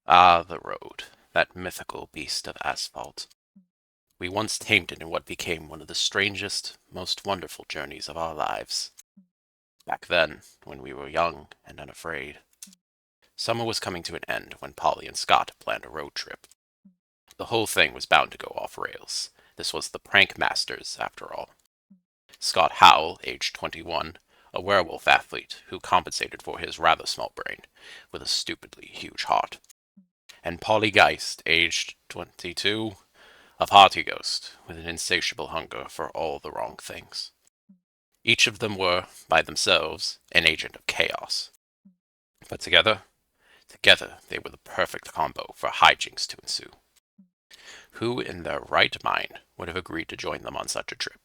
Ah, the road, that mythical beast of asphalt. We once tamed it in what became one of the strangest, most wonderful journeys of our lives. Back then, when we were young and unafraid. Summer was coming to an end when Polly and Scott planned a road trip. The whole thing was bound to go off rails. This was the Prank Masters, after all. Scott Howell, aged 21, a werewolf athlete who compensated for his rather small brain with a stupidly huge heart. And Polly Geist, aged 22, a party ghost with an insatiable hunger for all the wrong things. Each of them were, by themselves, an agent of chaos. But together they were the perfect combo for hijinks to ensue. Who in their right mind would have agreed to join them on such a trip?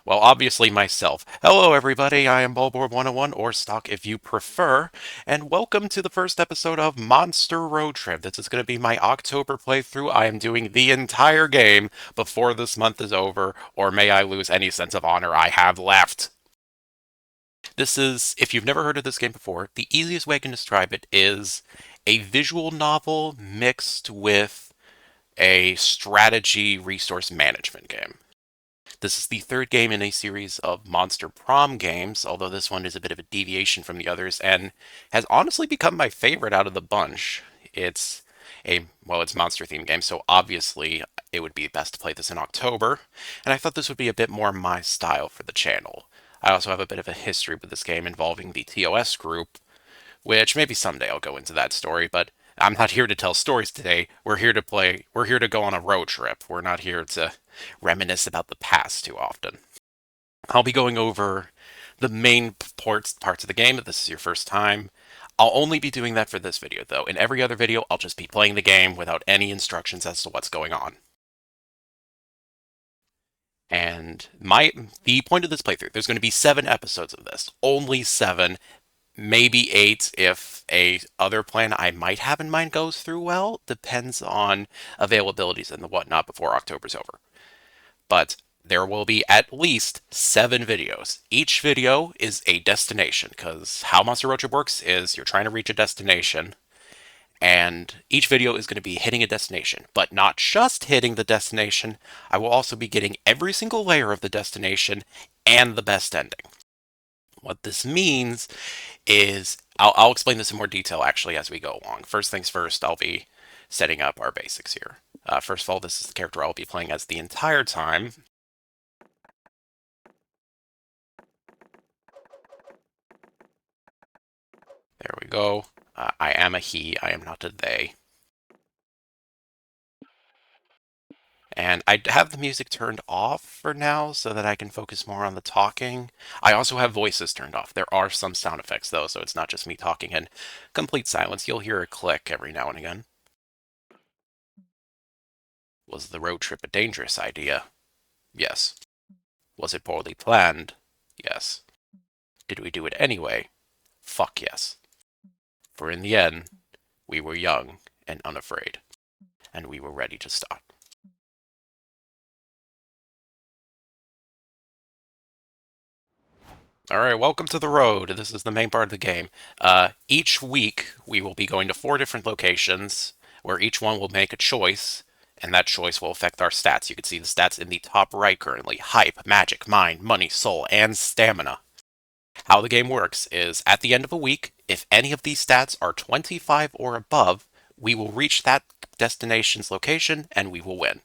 Well, obviously myself. Hello, everybody. I am Bulborb101, or Stok if you prefer, and welcome to the first episode of Monster Road Trip. This is going to be my October playthrough. I am doing the entire game before this month is over, or may I lose any sense of honor I have left. This is, if you've never heard of this game before, the easiest way I can describe it is a visual novel mixed with a strategy resource management game. This is the third game in a series of Monster Prom games, although this one is a bit of a deviation from the others and has honestly become my favorite out of the bunch. It's monster themed game, so obviously it would be best to play this in October, and I thought this would be a bit more my style for the channel. I also have a bit of a history with this game involving the TOS group, which maybe someday I'll go into that story, but I'm not here to tell stories today. We're here to go on a road trip. We're not here to reminisce about the past too often. I'll be going over the main parts of the game if this is your first time. I'll only be doing that for this video, though. In every other video, I'll just be playing the game without any instructions as to what's going on. And the point of this playthrough, there's going to be 7 episodes of this. Only 7, maybe 8 if a other plan I might have in mind goes through well. Depends on availabilities and the whatnot before October's over. But there will be at least 7 videos. Each video is a destination, because how Monster Road Trip works is you're trying to reach a destination, and each video is going to be hitting a destination. But not just hitting the destination, I will also be getting every single layer of the destination and the best ending. What this means is, I'll explain this in more detail actually as we go along. First things first, I'll be setting up our basics here. First of all, this is the character I'll be playing as the entire time. There we go. I am a he, I am not a they. And I have the music turned off for now so that I can focus more on the talking. I also have voices turned off. There are some sound effects though, so it's not just me talking in complete silence. You'll hear a click every now and again. Was the road trip a dangerous idea? Yes. Was it poorly planned? Yes. Did we do it anyway? Fuck yes. For in the end, we were young and unafraid, and we were ready to start. Alright, welcome to the road. This is the main part of the game. Each week, we will be going to 4 different locations, where each one will make a choice, and that choice will affect our stats. You can see the stats in the top right currently. Hype, magic, mind, money, soul, and stamina. How the game works is, at the end of a week, if any of these stats are 25 or above, we will reach that destination's location, and we will win.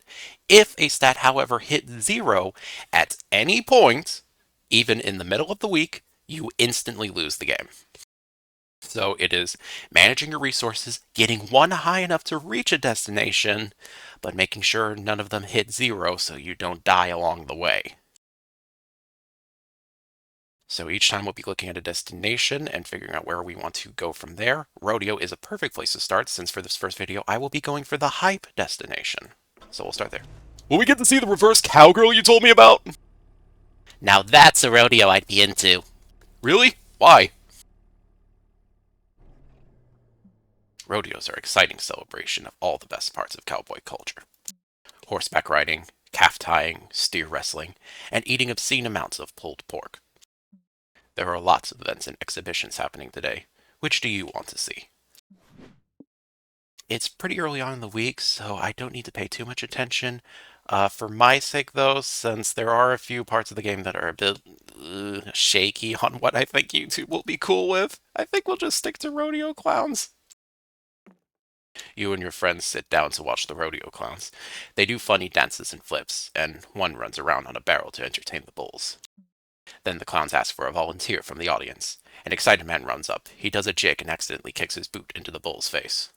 If a stat, however, hits 0 at any point, even in the middle of the week, you instantly lose the game. So it is managing your resources, getting one high enough to reach a destination, but making sure none of them hit 0 so you don't die along the way. So each time we'll be looking at a destination and figuring out where we want to go from there. Rodeo is a perfect place to start, since for this first video I will be going for the hype destination. So we'll start there. Will we get to see the reverse cowgirl you told me about? Now that's a rodeo I'd be into. Really? Why? Rodeos are an exciting celebration of all the best parts of cowboy culture. Horseback riding, calf tying, steer wrestling, and eating obscene amounts of pulled pork. There are lots of events and exhibitions happening today. Which do you want to see? It's pretty early on in the week, so I don't need to pay too much attention. For my sake, though, since there are a few parts of the game that are a bit shaky on what I think YouTube will be cool with, I think we'll just stick to rodeo clowns. You and your friends sit down to watch the rodeo clowns. They do funny dances and flips, and one runs around on a barrel to entertain the bulls. Then the clowns ask for a volunteer from the audience. An excited man runs up. He does a jig and accidentally kicks his boot into the bull's face.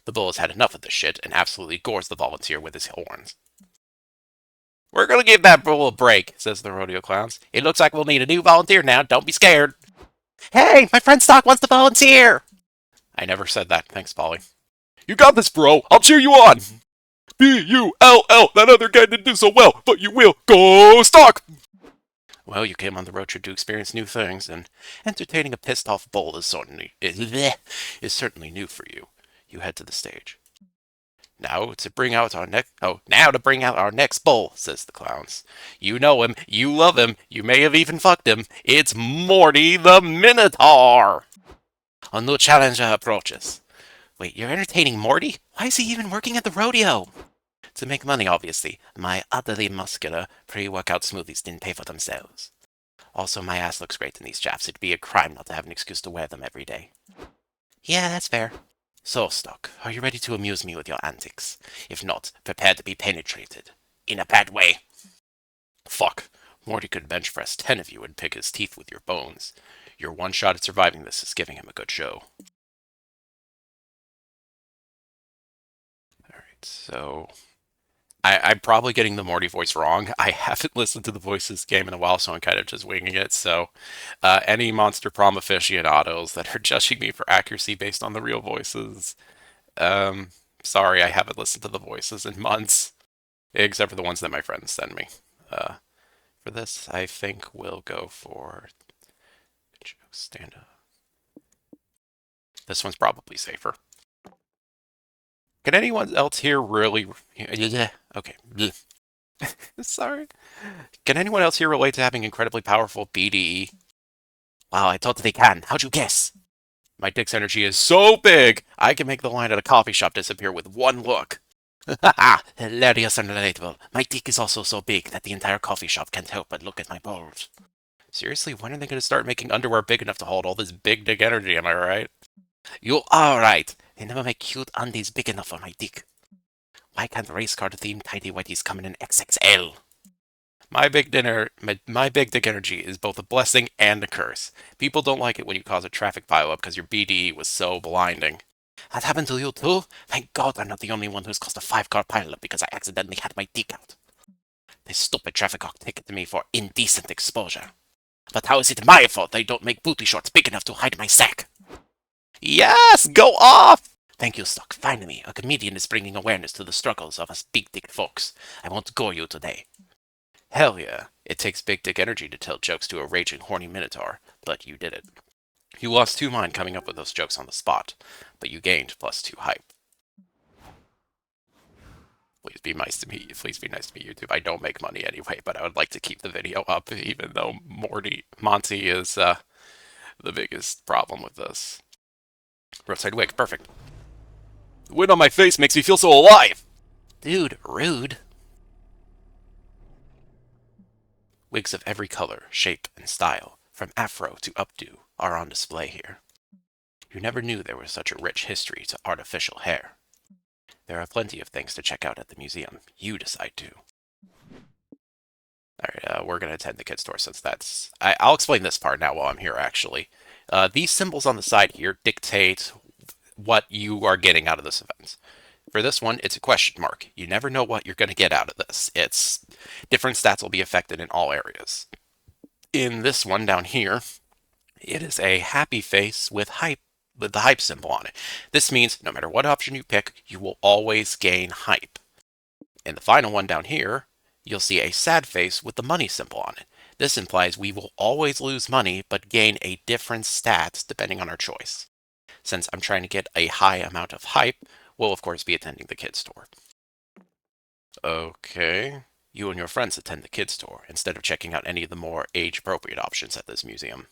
The bull has had enough of this shit and absolutely gores the volunteer with his horns. "We're gonna give that bull a break," says the rodeo clowns. "It looks like we'll need a new volunteer now. Don't be scared." "Hey, my friend Stok wants to volunteer." "I never said that. Thanks, Polly." You got this, bro. I'll cheer you on. B-U-L-L. That other guy didn't do so well, but you will. Go Stok! Well, you came on the road trip to experience new things, and entertaining a pissed-off bull is certainly new for you. You head to the stage. Now to bring out our next bull," says the clowns. "You know him, you love him, you may have even fucked him. It's Morty the Minotaur." A new challenger approaches. Wait, you're entertaining Morty? Why is he even working at the rodeo? To make money, obviously. My utterly muscular pre-workout smoothies didn't pay for themselves. Also, my ass looks great in these chaps. It'd be a crime not to have an excuse to wear them every day. Yeah, that's fair. So, Stok, are you ready to amuse me with your antics? If not, prepare to be penetrated. In a bad way. Fuck. Morty could bench press 10 of you and pick his teeth with your bones. Your one shot at surviving this is giving him a good show. Alright, so I'm probably getting the Morty voice wrong. I haven't listened to the voices game in a while, so I'm kind of just winging it. So, any Monster Prom aficionados that are judging me for accuracy based on the real voices, sorry, I haven't listened to the voices in months, except for the ones that my friends send me. For this, I think we'll go for stand up. This one's probably safer. Can anyone else here really? Okay. Sorry. Can anyone else here relate to having incredibly powerful BDE? Wow, I totally can. How'd you guess? My dick's energy is so big, I can make the line at a coffee shop disappear with one look. Haha, hilarious and relatable. My dick is also so big that the entire coffee shop can't help but look at my balls. Seriously, when are they going to start making underwear big enough to hold all this big dick energy, am I right? You are right. They never make cute undies big enough for my dick. Why can't race car themed tidy whities come in an XXL? My big dick energy is both a blessing and a curse. People don't like it when you cause a traffic pileup because your BDE was so blinding. That happened to you too? Thank God I'm not the only one who's caused a 5-car pileup because I accidentally had my dick out. This stupid traffic cop ticketed me for indecent exposure. But how is it my fault they don't make booty shorts big enough to hide my sack? Yes, go off! Thank you, Stok. Finally, a comedian is bringing awareness to the struggles of us big dick folks. I won't gore you today. Hell yeah. It takes big dick energy to tell jokes to a raging horny minotaur, but you did it. You lost 2 mind coming up with those jokes on the spot, but you gained +2 hype. Please be nice to me. Please be nice to me, YouTube. I don't make money anyway, but I would like to keep the video up, even though Monty is the biggest problem with this. Roadside wig, perfect. The wind on my face makes me feel so alive. Dude, rude. Wigs of every color, shape, and style, from afro to updo, are on display here. You never knew there was such a rich history to artificial hair. There are plenty of things to check out at the museum. You decide to. Alright, we're going to attend the kids' store since that's... I'll explain this part now while I'm here, actually. These symbols on the side here dictate what you are getting out of this event. For this one, it's a question mark. You never know what you're going to get out of this. It's different stats will be affected in all areas. In this one down here, it is a happy face with the hype symbol on it. This means no matter what option you pick, you will always gain hype. In the final one down here, you'll see a sad face with the money symbol on it. This implies we will always lose money, but gain a different stat depending on our choice. Since I'm trying to get a high amount of hype, we'll of course be attending the kids' store. Okay. You and your friends attend the kids' store, instead of checking out any of the more age-appropriate options at this museum.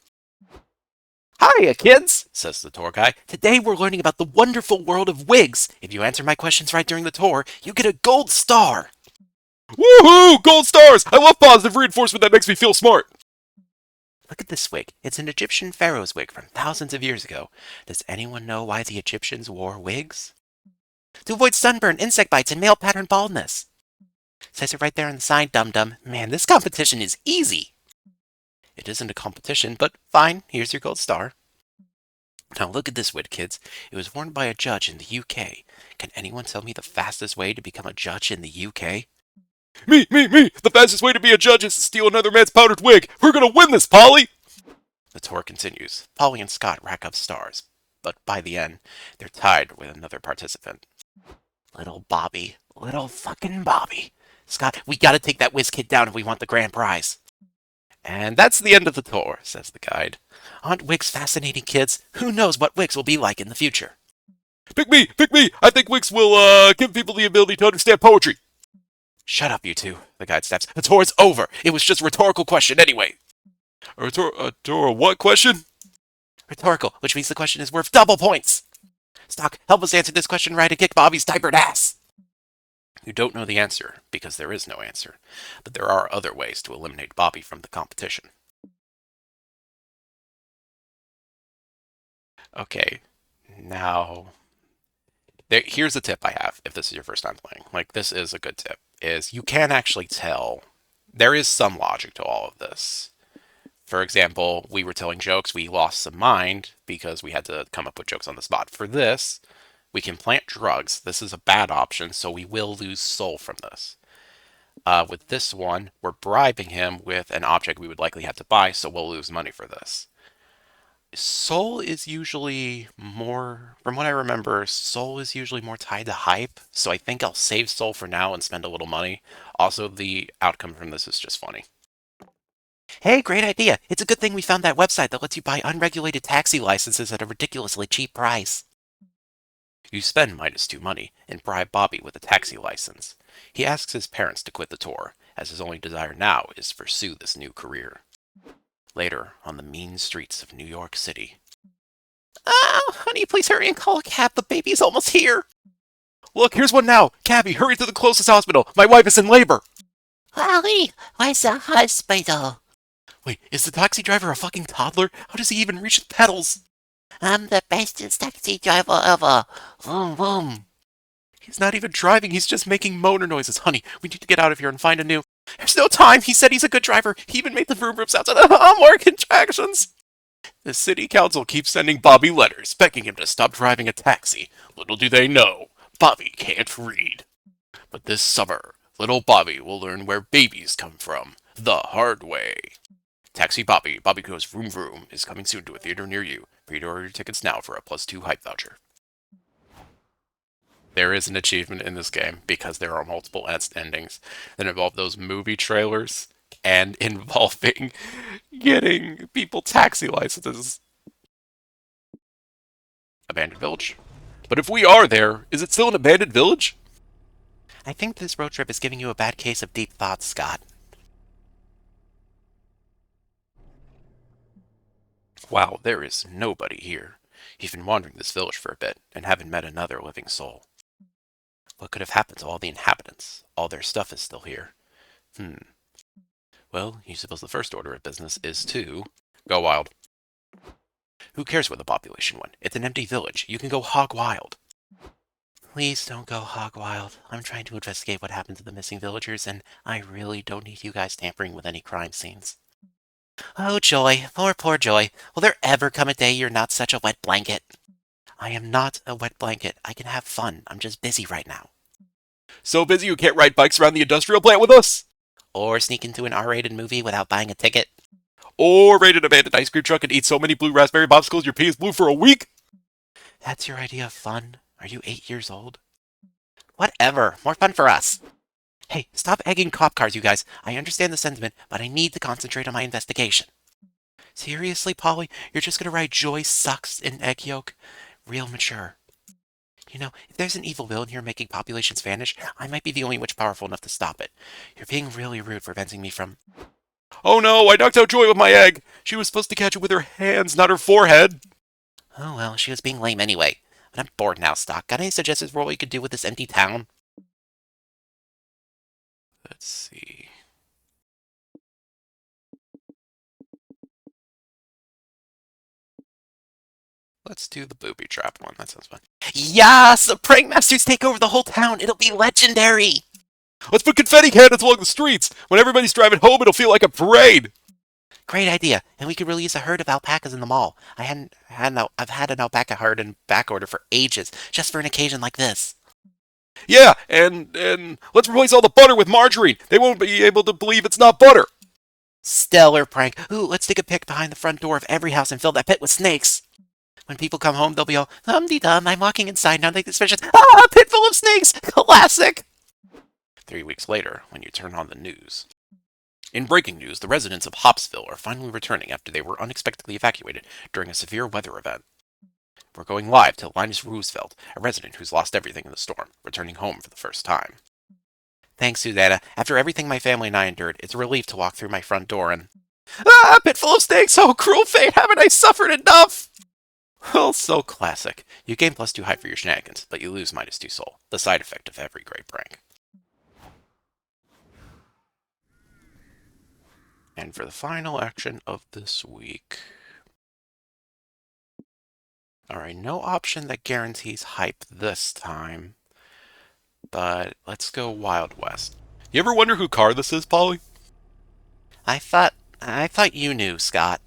Hiya, kids, says the tour guide. Today we're learning about the wonderful world of wigs. If you answer my questions right during the tour, you get a gold star. Woohoo! Gold stars! I love positive reinforcement that makes me feel smart. Look at this wig. It's an Egyptian pharaoh's wig from thousands of years ago. Does anyone know why the Egyptians wore wigs? To avoid sunburn, insect bites, and male pattern baldness. Says it right there on the sign, dum-dum. Man, this competition is easy. It isn't a competition, but fine, here's your gold star. Now look at this wig, kids. It was worn by a judge in the UK. Can anyone tell me the fastest way to become a judge in the UK? Me! The fastest way to be a judge is to steal another man's powdered wig. We're gonna win this, Polly! The tour continues. Polly and Scott rack up stars, but by the end, they're tied with another participant. Little Bobby. Little fucking Bobby. Scott, we gotta take that whiz kid down if we want the grand prize. And that's the end of the tour, says the guide. Aren't wigs fascinating, kids? Who knows what wigs will be like in the future? Pick me! I think wigs will, give people the ability to understand poetry. Shut up, you two, the guide snaps. The tour's over. It was just a rhetorical question anyway. A what question? Rhetorical, which means the question is worth double points. Stok, help us answer this question right and kick Bobby's diapered ass. You don't know the answer, because there is no answer, but there are other ways to eliminate Bobby from the competition. Okay, now, here's a tip I have if this is your first time playing. Like, this is a good tip, is you can actually tell, there is some logic to all of this. For example, we were telling jokes, we lost some mind because we had to come up with jokes on the spot. For this, we can plant drugs. This is a bad option, so we will lose soul from this. With this one, we're bribing him with an object we would likely have to buy, so we'll lose money for this. Soul is usually more, from what I remember, soul is usually more tied to hype, so I think I'll save soul for now and spend a little money. Also, the outcome from this is just funny. Hey, great idea! It's a good thing we found that website that lets you buy unregulated taxi licenses at a ridiculously cheap price. You spend -2 money and bribe Bobby with a taxi license. He asks his parents to quit the tour, as his only desire now is to pursue this new career. Later, on the mean streets of New York City. Oh, honey, please hurry and call a cab. The baby's almost here. Look, here's one now. Cabby, hurry to the closest hospital. My wife is in labor. Hurry, where's the hospital? Wait, is the taxi driver a fucking toddler? How does he even reach the pedals? I'm the bestest taxi driver ever. Vroom, vroom. He's not even driving, he's just making motor noises. Honey, we need to get out of here and find a new... There's no time! He said he's a good driver! He even made the vroom vroom sounds and more contractions! The city council keeps sending Bobby letters, begging him to stop driving a taxi. Little do they know, Bobby can't read. But this summer, little Bobby will learn where babies come from, the hard way. Taxi Bobby, Bobby Goes Vroom Vroom, is coming soon to a theater near you. Pre-order your tickets now for a +2 hype voucher. There is an achievement in this game because there are multiple endings that involve those movie trailers and involving getting people taxi licenses. Abandoned village. But if we are there, is it still an abandoned village? I think this road trip is giving you a bad case of deep thoughts, Scott. Wow, there is nobody here. You've been wandering this village for a bit and haven't met another living soul. What could have happened to all the inhabitants? All their stuff is still here. Well, you suppose the first order of business is to... Go wild. Who cares where the population went? It's an empty village. You can go hog wild. Please don't go hog wild. I'm trying to investigate what happened to the missing villagers, and I really don't need you guys tampering with any crime scenes. Oh, Joy. Poor Joy. Will there ever come a day you're not such a wet blanket? I am not a wet blanket. I can have fun. I'm just busy right now. So busy you can't ride bikes around the industrial plant with us? Or sneak into an R-rated movie without buying a ticket? Or raid an abandoned ice cream truck and eat so many blue raspberry popsicles your pee is blue for a week? That's your idea of fun? Are you 8 years old? Whatever. More fun for us. Hey, stop egging cop cars, you guys. I understand the sentiment, but I need to concentrate on my investigation. Seriously, Polly? You're just gonna write Joy sucks in egg yolk? Real mature. You know, if there's an evil villain here making populations vanish, I might be the only witch powerful enough to stop it. You're being really rude for preventing me from... Oh no, I knocked out Joy with my egg. She was supposed to catch it with her hands, not her forehead. Oh well, she was being lame anyway. But I'm bored now, Stok. Got any suggestions for what we could do with this empty town? Let's see. Let's do the booby trap one. That sounds fun. Yes! The prank masters take over the whole town. It'll be legendary. Let's put confetti cannons along the streets. When everybody's driving home, it'll feel like a parade. Great idea. And we could release a herd of alpacas in the mall. I've had an alpaca herd in back order for ages, just for an occasion like this. Yeah, and let's replace all the butter with margarine. They won't be able to believe it's not butter. Stellar prank. Ooh, let's take a pic behind the front door of every house and fill that pit with snakes. When people come home, they'll be all, dum-de-dum, I'm walking inside now, they suspicious. Ah, a pit full of snakes! Classic! 3 weeks later, when you turn on the news. In breaking news, the residents of Hopsville are finally returning after they were unexpectedly evacuated during a severe weather event. We're going live to Linus Roosevelt, a resident who's lost everything in the storm, returning home for the first time. Thanks, Susanna. After everything my family and I endured, it's a relief to walk through my front door and... Ah, a pit full of snakes! Oh, cruel fate! Haven't I suffered enough? Well, so classic. You gain +2 height for your shenanigans, but you lose -2 soul, the side effect of every great prank. And for the final action of this week... Alright, no option that guarantees hype this time. But let's go Wild West. You ever wonder who car this is, Polly? I thought you knew, Scott.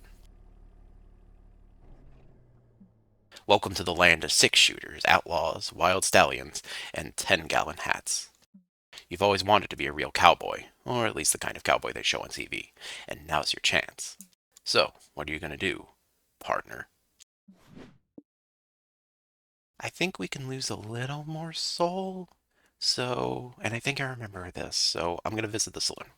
Welcome to the land of 6-shooters, outlaws, wild stallions, and 10-gallon hats. You've always wanted to be a real cowboy, or at least the kind of cowboy they show on TV, and now's your chance. So, what are you going to do, partner? I think we can lose a little more soul. So, and I think I remember this, so I'm going to visit the saloon.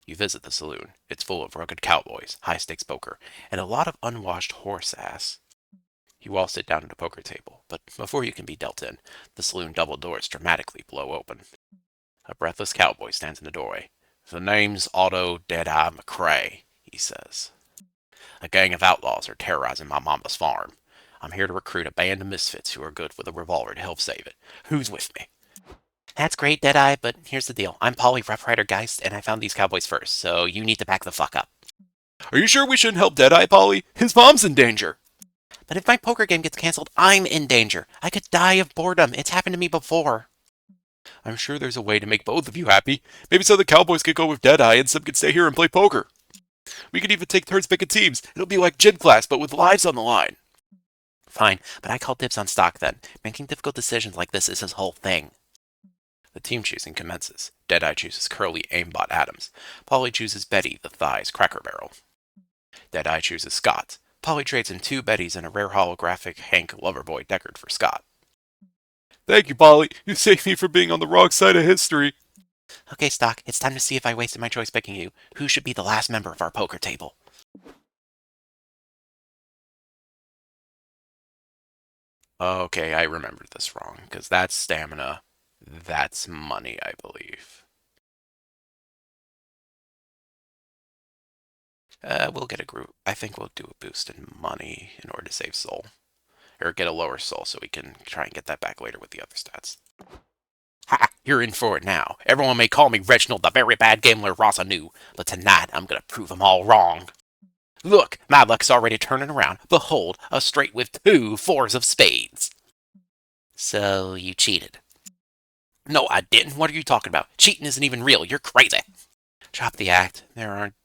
You visit the saloon. It's full of rugged cowboys, high-stakes poker, and a lot of unwashed horse ass. You all sit down at a poker table, but before you can be dealt in, the saloon double doors dramatically blow open. A breathless cowboy stands in the doorway. The name's Otto Deadeye McCrae, he says. A gang of outlaws are terrorizing my mama's farm. I'm here to recruit a band of misfits who are good with a revolver to help save it. Who's with me? That's great, Deadeye, but here's the deal. I'm Polly Rough Rider Geist, and I found these cowboys first, so you need to back the fuck up. Are you sure we shouldn't help Deadeye, Polly? His mom's in danger. But if my poker game gets canceled, I'm in danger. I could die of boredom. It's happened to me before. I'm sure there's a way to make both of you happy. Maybe so the cowboys could go with Deadeye and some could stay here and play poker. We could even take turns picking teams. It'll be like gym class, but with lives on the line. Fine, but I call dibs on Stok then. Making difficult decisions like this is his whole thing. The team choosing commences. Deadeye chooses Curly Aimbot Adams. Polly chooses Betty the Thighs Cracker Barrel. Deadeye chooses Scott. Polly trades in 2 Bettys and a rare holographic Hank Loverboy Deckard for Scott. Thank you, Polly. You saved me from being on the wrong side of history. Okay, Stok, it's time to see if I wasted my choice picking you. Who should be the last member of our poker table? Okay, I remembered this wrong, because that's stamina. That's money, I believe. We'll get a group. I think we'll do a boost in money in order to save soul. Or get a lower soul so we can try and get that back later with the other stats. Ha! You're in for it now. Everyone may call me Reginald the very bad gambler Rosa knew, but tonight I'm gonna prove them all wrong. Look, my luck's already turning around. Behold, a straight with 2 4s of spades. So, you cheated. No, I didn't. What are you talking about? Cheating isn't even real. You're crazy. Drop the act.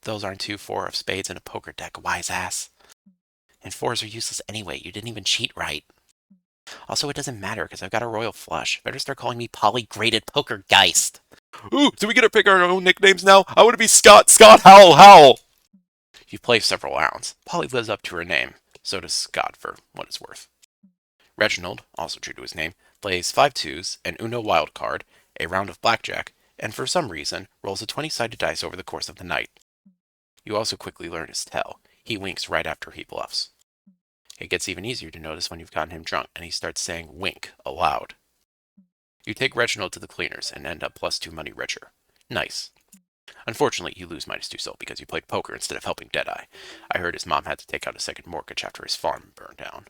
Those aren't 2 4 of spades in a poker deck, wise ass. And 4s are useless anyway. You didn't even cheat right. Also, it doesn't matter because I've got a royal flush. Better start calling me Polygraded Poker Geist. Ooh, do we get to pick our own nicknames now? I want to be Scott Howell Howell. You've played several rounds. Polly lives up to her name. So does Scott, for what it's worth. Reginald, also true to his name, plays 5 2s, an Uno wild card, a round of blackjack, and for some reason, rolls a 20-sided dice over the course of the night. You also quickly learn his tell. He winks right after he bluffs. It gets even easier to notice when you've gotten him drunk and he starts saying wink aloud. You take Reginald to the cleaners and end up +2 money richer. Nice. Unfortunately, you lose -2 soul because you played poker instead of helping Deadeye. I heard his mom had to take out a second mortgage after his farm burned down.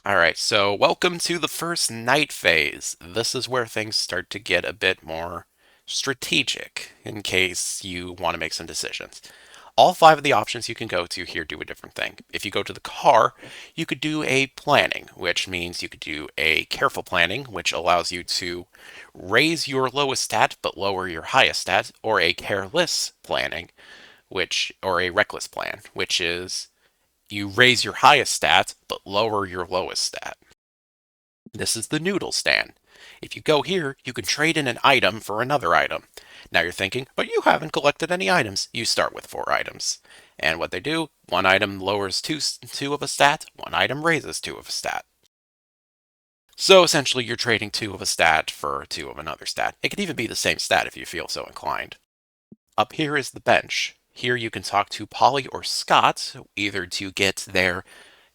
Alright, so welcome to the first night phase. This is where things start to get a bit more strategic in case you want to make some decisions. All 5 of the options you can go to here do a different thing. If you go to the car, you could do a planning, which means you could do a careful planning, which allows you to raise your lowest stat but lower your highest stat, or a careless planning, or a reckless plan, which is you raise your highest stat but lower your lowest stat. This is the noodle stand. If you go here, you can trade in an item for another item. Now you're thinking, but you haven't collected any items. You start with 4 items. And what they do, one item lowers 2 of a stat, one item raises 2 of a stat. So essentially you're trading 2 of a stat for 2 of another stat. It could even be the same stat if you feel so inclined. Up here is the bench. Here you can talk to Polly or Scott, either to get their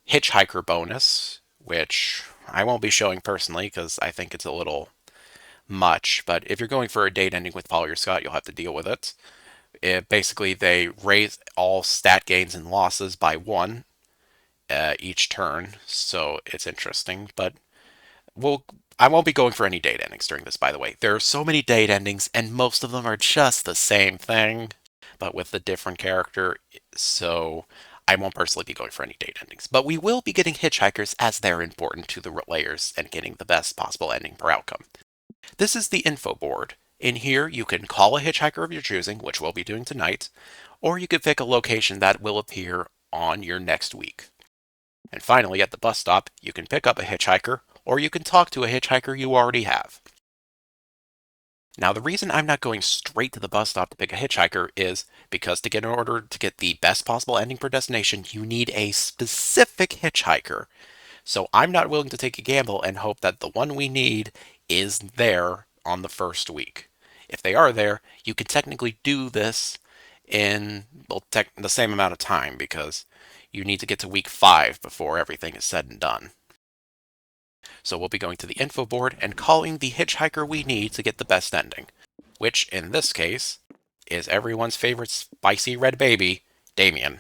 hitchhiker bonus, which I won't be showing personally because I think it's a little much, but if you're going for a date ending with Polly or Scott, you'll have to deal with it. Basically, they raise all stat gains and losses by 1 each turn, so it's interesting, but I won't be going for any date endings during this, by the way. There are so many date endings, and most of them are just the same thing, but with a different character, so I won't personally be going for any date endings. But we will be getting hitchhikers as they're important to the layers and getting the best possible ending per outcome. This is the info board. In here, you can call a hitchhiker of your choosing, which we'll be doing tonight, or you could pick a location that will appear on your next week. And finally, at the bus stop, you can pick up a hitchhiker, or you can talk to a hitchhiker you already have. Now, the reason I'm not going straight to the bus stop to pick a hitchhiker is because in order to get the best possible ending per destination, you need a specific hitchhiker. So I'm not willing to take a gamble and hope that the one we need is there on the first week. If they are there, you can technically do this in the same amount of time because you need to get to week 5 before everything is said and done. So we'll be going to the info board and calling the hitchhiker we need to get the best ending, which in this case is everyone's favorite spicy red baby, Damien.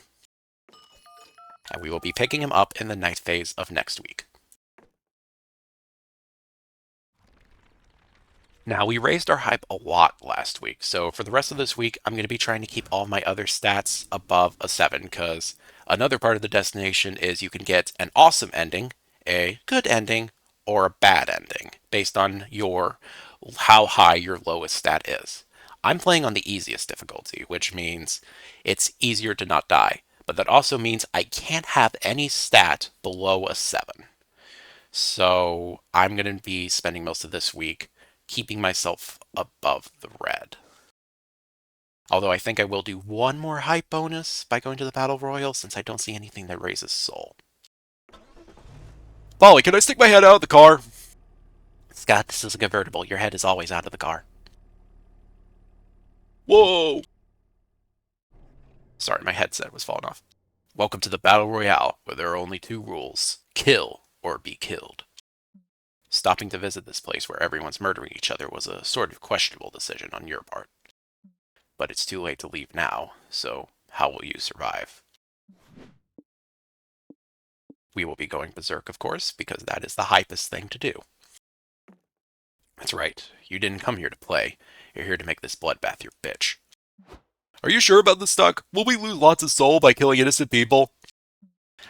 And we will be picking him up in the night phase of next week. Now, we raised our hype a lot last week, so for the rest of this week, I'm going to be trying to keep all my other stats above a 7, because another part of the destination is you can get an awesome ending, a good ending, or a bad ending, based on how high your lowest stat is. I'm playing on the easiest difficulty, which means it's easier to not die, but that also means I can't have any stat below a 7. So I'm going to be spending most of this week keeping myself above the red. Although I think I will do one more hype bonus by going to the Battle Royal, since I don't see anything that raises soul. Polly, can I stick my head out of the car? Scott, this is a convertible. Your head is always out of the car. Whoa! Sorry, my headset was falling off. Welcome to the Battle Royale, where there are only 2 rules. Kill or be killed. Stopping to visit this place where everyone's murdering each other was a sort of questionable decision on your part. But it's too late to leave now, so how will you survive? We will be going berserk, of course, because that is the hypest thing to do. That's right, you didn't come here to play. You're here to make this bloodbath your bitch. Are you sure about this, Stok? Will we lose lots of soul by killing innocent people?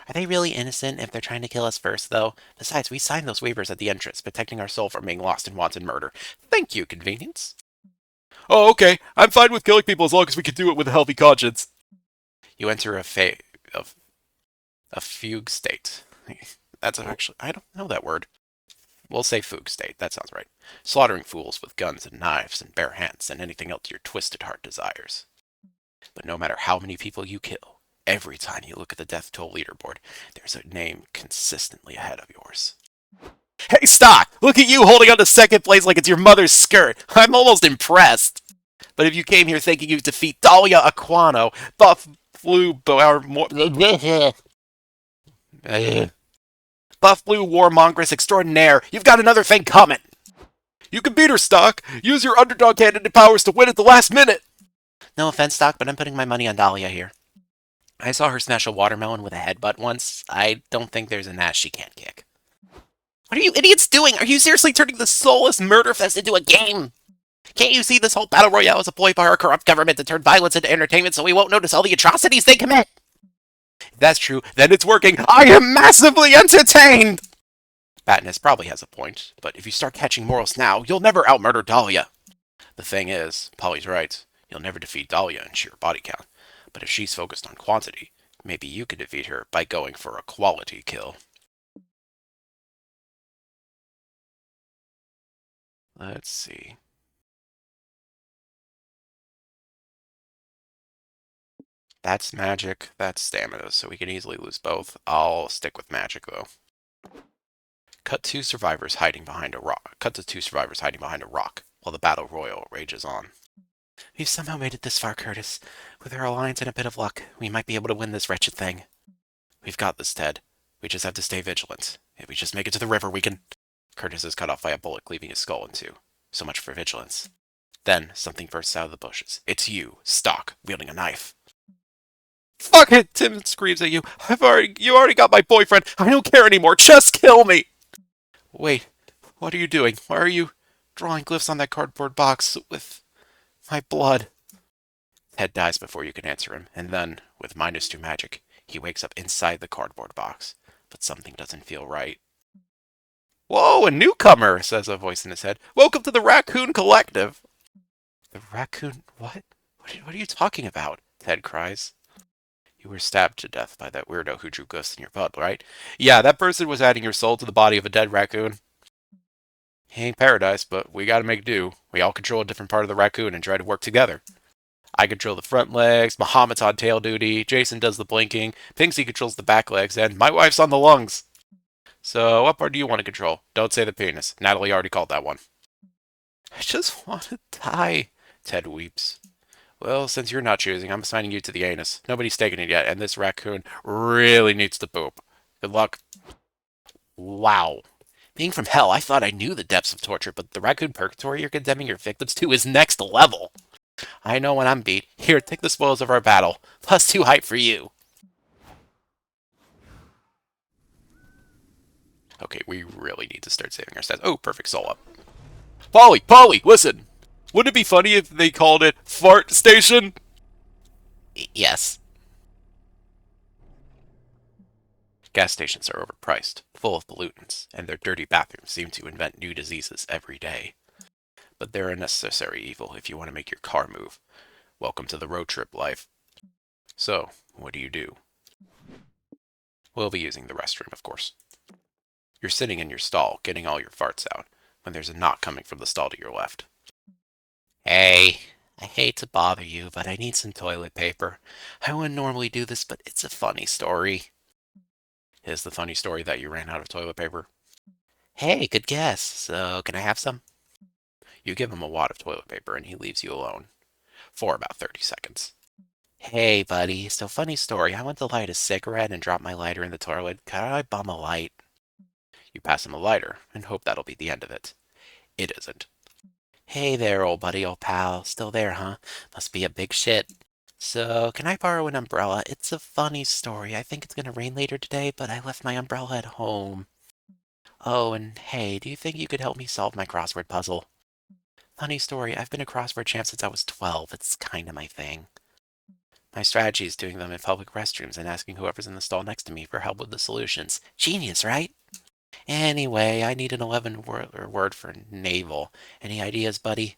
Are they really innocent if they're trying to kill us first, though? Besides, we signed those waivers at the entrance, protecting our soul from being lost in wanton murder. Thank you, convenience. Oh, okay. I'm fine with killing people as long as we can do it with a healthy conscience. You enter a fugue state. That's actually, I don't know that word. We'll say fugue state, that sounds right. Slaughtering fools with guns and knives and bare hands and anything else your twisted heart desires. But no matter how many people you kill, every time you look at the death toll leaderboard, there's a name consistently ahead of yours. Hey, Stok! Look at you holding on to second place like it's your mother's skirt. I'm almost impressed. But if you came here thinking you'd defeat Dahlia Aquano, Buff Blue Bower more... Buff Blue Warmongress Extraordinaire, you've got another thing coming! You can beat her, Stok! Use your underdog candidate powers to win at the last minute! No offense, Stok, but I'm putting my money on Dahlia here. I saw her smash a watermelon with a headbutt once. I don't think there's an ass she can't kick. What are you idiots doing? Are you seriously turning the soulless murder fest into a game? Can't you see this whole battle royale is a ploy by our corrupt government to turn violence into entertainment so we won't notice all the atrocities they commit? If that's true, then it's working. I am massively entertained! Batness probably has a point, but if you start catching morals now, you'll never outmurder Dahlia. The thing is, Polly's right. You'll never defeat Dahlia in sheer body count. But if she's focused on quantity, maybe you could defeat her by going for a quality kill. Let's see. That's magic, that's stamina, so we can easily lose both. I'll stick with magic, though. Cut to two survivors hiding behind a rock while the battle royal rages on. We've somehow made it this far, Curtis. With our alliance and a bit of luck, we might be able to win this wretched thing. We've got this, Ted. We just have to stay vigilant. If we just make it to the river, we can... Curtis is cut off by a bullet, cleaving his skull in two. So much for vigilance. Then, something bursts out of the bushes. It's you, Stok, wielding a knife. Fuck it! Tim screams at you. You already got my boyfriend. I don't care anymore. Just kill me! Wait, what are you doing? Why are you drawing glyphs on that cardboard box with my blood? Ted dies before you can answer him, and then, with -2 magic, he wakes up inside the cardboard box. But something doesn't feel right. Whoa, a newcomer, says a voice in his head. Welcome to the Raccoon Collective. The Raccoon... What? What are you talking about? Ted cries. You were stabbed to death by that weirdo who drew ghosts in your blood, right? Yeah, that person was adding your soul to the body of a dead raccoon. He ain't paradise, but we gotta make do. We all control a different part of the raccoon and try to work together. I control the front legs, Muhammad's on tail duty, Jason does the blinking, Pinksy controls the back legs, and my wife's on the lungs. So, what part do you want to control? Don't say the penis. Natalie already called that one. I just want to die, Ted weeps. Well, since you're not choosing, I'm assigning you to the anus. Nobody's taken it yet, and this raccoon really needs to poop. Good luck. Wow. Being from hell, I thought I knew the depths of torture, but the raccoon purgatory you're condemning your victims to is next level. I know when I'm beat. Here, take the spoils of our battle. +2 hype for you. Okay, we really need to start saving our stats. Oh, perfect, soul up. Polly, listen! Wouldn't it be funny if they called it Fart Station? Yes. Gas stations are overpriced, full of pollutants, and their dirty bathrooms seem to invent new diseases every day. But they're a necessary evil if you want to make your car move. Welcome to the road trip life. So, what do? We'll be using the restroom, of course. You're sitting in your stall, getting all your farts out, when there's a knock coming from the stall to your left. Hey, I hate to bother you, but I need some toilet paper. I wouldn't normally do this, but it's a funny story. Is the funny story that you ran out of toilet paper? Hey, good guess. So, can I have some? You give him a wad of toilet paper and he leaves you alone. For about 30 seconds. Hey, buddy, so funny story. I went to light a cigarette and dropped my lighter in the toilet. Could I bum a light? You pass him a lighter and hope that'll be the end of it. It isn't. Hey there, old buddy, old pal. Still there, huh? Must be a big shit. So, can I borrow an umbrella? It's a funny story. I think it's gonna rain later today, but I left my umbrella at home. Oh, and hey, do you think you could help me solve my crossword puzzle? Funny story, I've been a crossword champ since I was 12. It's kinda my thing. My strategy is doing them in public restrooms and asking whoever's in the stall next to me for help with the solutions. Genius, right? Anyway, I need an 11-word for navel. Any ideas, buddy?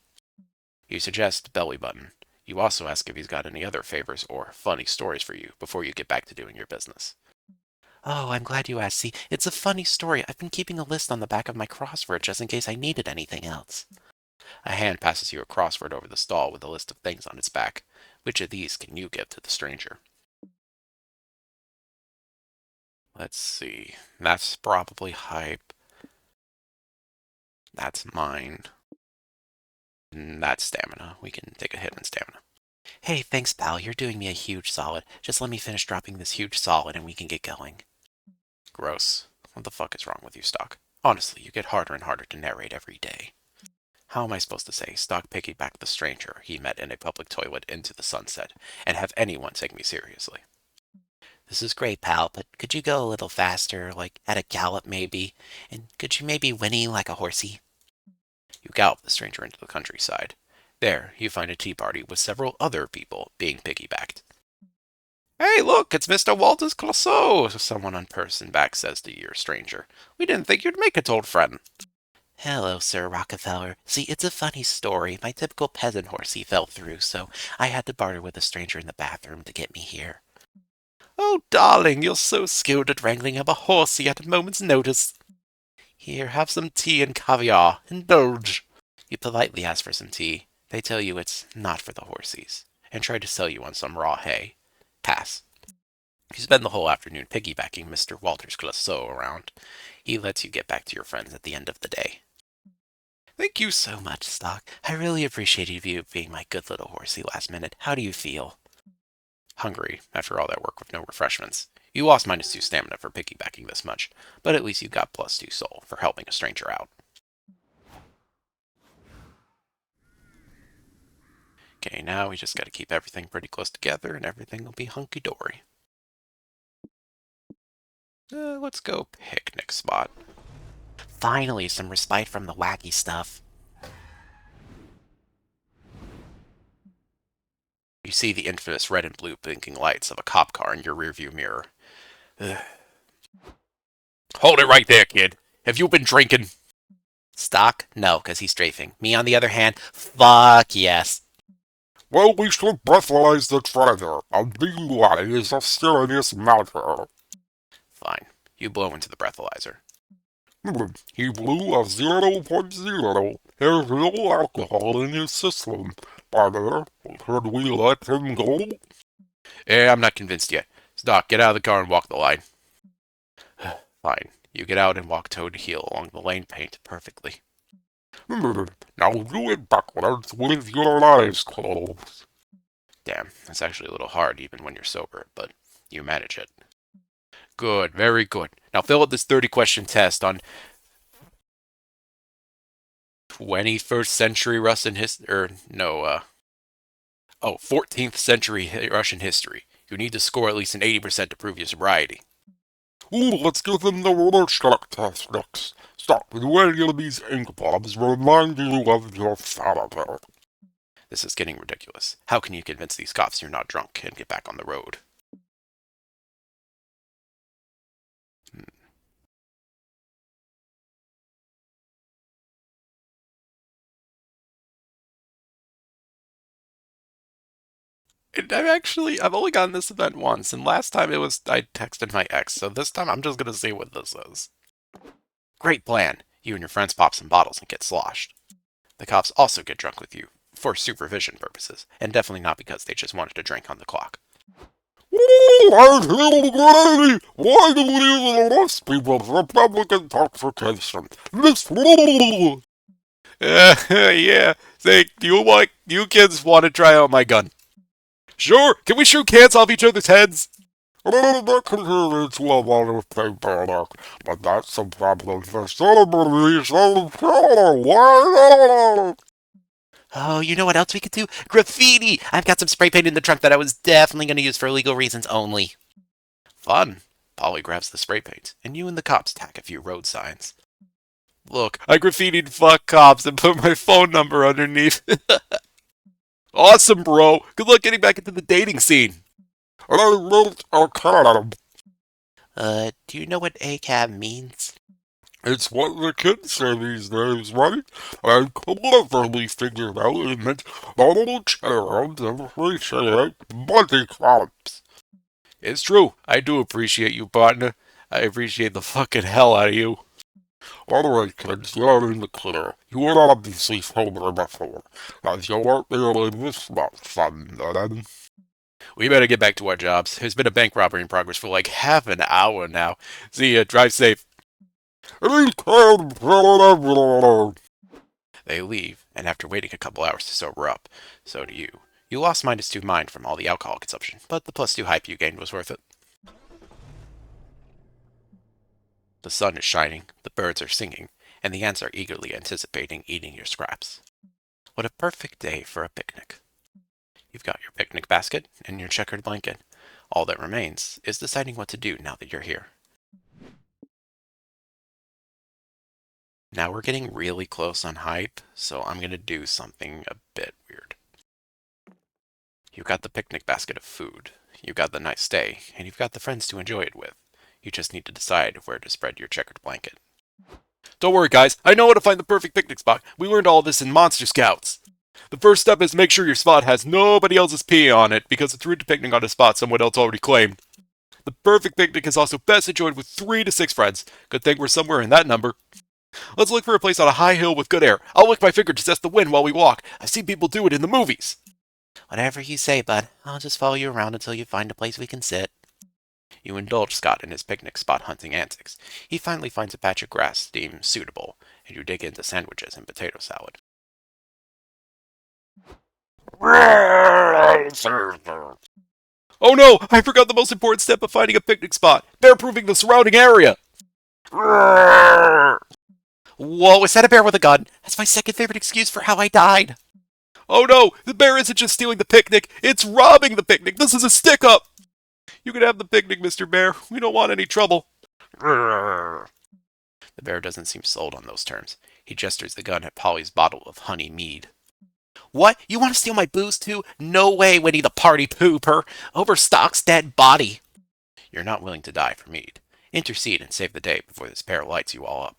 You suggest belly button. You also ask if he's got any other favors or funny stories for you before you get back to doing your business. Oh, I'm glad you asked. See, it's a funny story. I've been keeping a list on the back of my crossword just in case I needed anything else. A hand passes you a crossword over the stall with a list of things on its back. Which of these can you give to the stranger? Let's see. That's probably hype. That's mine. And that's stamina. We can take a hit on stamina. Hey, thanks, pal. You're doing me a huge solid. Just let me finish dropping this huge solid and we can get going. Gross. What the fuck is wrong with you, Stok? Honestly, you get harder and harder to narrate every day. How am I supposed to say Stok piggybacked the stranger he met in a public toilet into the sunset, and have anyone take me seriously? This is great, pal, but could you go a little faster, like at a gallop maybe? And could you maybe whinny like a horsey? You gallop the stranger into the countryside. There, you find a tea party with several other people being piggybacked. Hey, look, it's Mr. Walter's Clouseau, someone on person back says to your stranger. We didn't think you'd make it, old friend. Hello, Sir Rockefeller. See, it's a funny story. My typical peasant horsey fell through, so I had to barter with a stranger in the bathroom to get me here. Oh, darling, you're so skilled at wrangling up a horsey at a moment's notice. Here, have some tea and caviar. Indulge. You politely ask for some tea. They tell you it's not for the horsies, and try to sell you on some raw hay. Pass. You spend the whole afternoon piggybacking Mr. Walter's Clouseau around. He lets you get back to your friends at the end of the day. Thank you so much, Stok. I really appreciated you being my good little horsey last minute. How do you feel? Hungry, after all that work with no refreshments. You lost -2 stamina for piggybacking this much, but at least you got +2 soul for helping a stranger out. Okay, now we just gotta keep everything pretty close together and everything will be hunky-dory. Let's go picnic spot. Finally, some respite from the wacky stuff. You see the infamous red and blue blinking lights of a cop car in your rearview mirror. Ugh. Hold it right there, kid. Have you been drinking? Stok? No, because he's strafing. Me, on the other hand, fuck yes. Well, we should breathalyze the treasure. A big lie is a serious matter. Fine. You blow into the breathalyzer. He blew a 0.0. There's no alcohol in his system. Partner, could we let him go? I'm not convinced yet. Stok, get out of the car and walk the line. Fine. You get out and walk toe to heel along the lane painted perfectly. Now do it backwards with your eyes closed. Damn, that's actually a little hard even when you're sober, but you manage it. Good, very good. Now fill out this 30-question test on 21st century Russian history, 14th century Russian history. You need to score at least an 80% to prove your sobriety. Ooh, let's give him the Roadtrip test next. Stop, do any of these ink blobs remind you of your father? This is getting ridiculous. How can you convince these cops you're not drunk and get back on the road? I've only gotten this event once, and last time I texted my ex, so this time I'm just gonna see what this is. Great plan. You and your friends pop some bottles and get sloshed. The cops also get drunk with you, for supervision purposes, and definitely not because they just wanted to drink on the clock. Ooh, I feel great! Why do we arrest people for public intoxication? This Yeah, say, you kids want to try out my gun? Sure, can we shoot cans off each other's heads? that contributes to a lot of paperwork, but that's a problem for celebrities. Oh, you know what else we could do? Graffiti! I've got some spray paint in the trunk that I was definitely going to use for legal reasons only. Fun. Polly grabs the spray paint, and you and the cops tack a few road signs. Look, I graffitied "fuck cops" and put my phone number underneath. Awesome, bro. Good luck getting back into the dating scene. And I wrote a cab. Do you know what ACAB means? It's what the kids say these days, right? I cleverly figured out it meant bottle cheddar and appreciate buddy clubs. It's true. I do appreciate you, partner. I appreciate the fucking hell out of you. Alright, kids, you're in the clear. You were obviously sober before, as you weren't nearly this much fun then. We better get back to our jobs. There's been a bank robbery in progress for like half an hour now. See ya. Drive safe. They leave, and after waiting a couple hours to sober up, so do you. You lost -2 mind from all the alcohol consumption, but the +2 hype you gained was worth it. The sun is shining, the birds are singing, and the ants are eagerly anticipating eating your scraps. What a perfect day for a picnic. You've got your picnic basket and your checkered blanket. All that remains is deciding what to do now that you're here. Now we're getting really close on hype, so I'm going to do something a bit weird. You've got the picnic basket of food, you've got the nice day, and you've got the friends to enjoy it with. You just need to decide where to spread your checkered blanket. Don't worry, guys. I know how to find the perfect picnic spot. We learned all this in Monster Scouts. The first step is make sure your spot has nobody else's pee on it, because it's rude to picnic on a spot someone else already claimed. The perfect picnic is also best enjoyed with 3 to 6 friends. Good thing we're somewhere in that number. Let's look for a place on a high hill with good air. I'll lick my finger to test the wind while we walk. I've seen people do it in the movies. Whatever you say, bud. I'll just follow you around until you find a place we can sit. You indulge Scott in his picnic spot hunting antics. He finally finds a patch of grass deemed suitable, and you dig into sandwiches and potato salad. Oh no! I forgot the most important step of finding a picnic spot. Bear-proofing the surrounding area. Whoa, is that a bear with a gun? That's my second favorite excuse for how I died. Oh no! The bear isn't just stealing the picnic, it's robbing the picnic! This is a stick-up! You can have the picnic, Mr. Bear. We don't want any trouble. The bear doesn't seem sold on those terms. He gestures the gun at Polly's bottle of honey mead. What? You want to steal my booze too? No way, Winnie the party pooper. Over Stok's dead body. You're not willing to die for mead. Intercede and save the day before this bear lights you all up.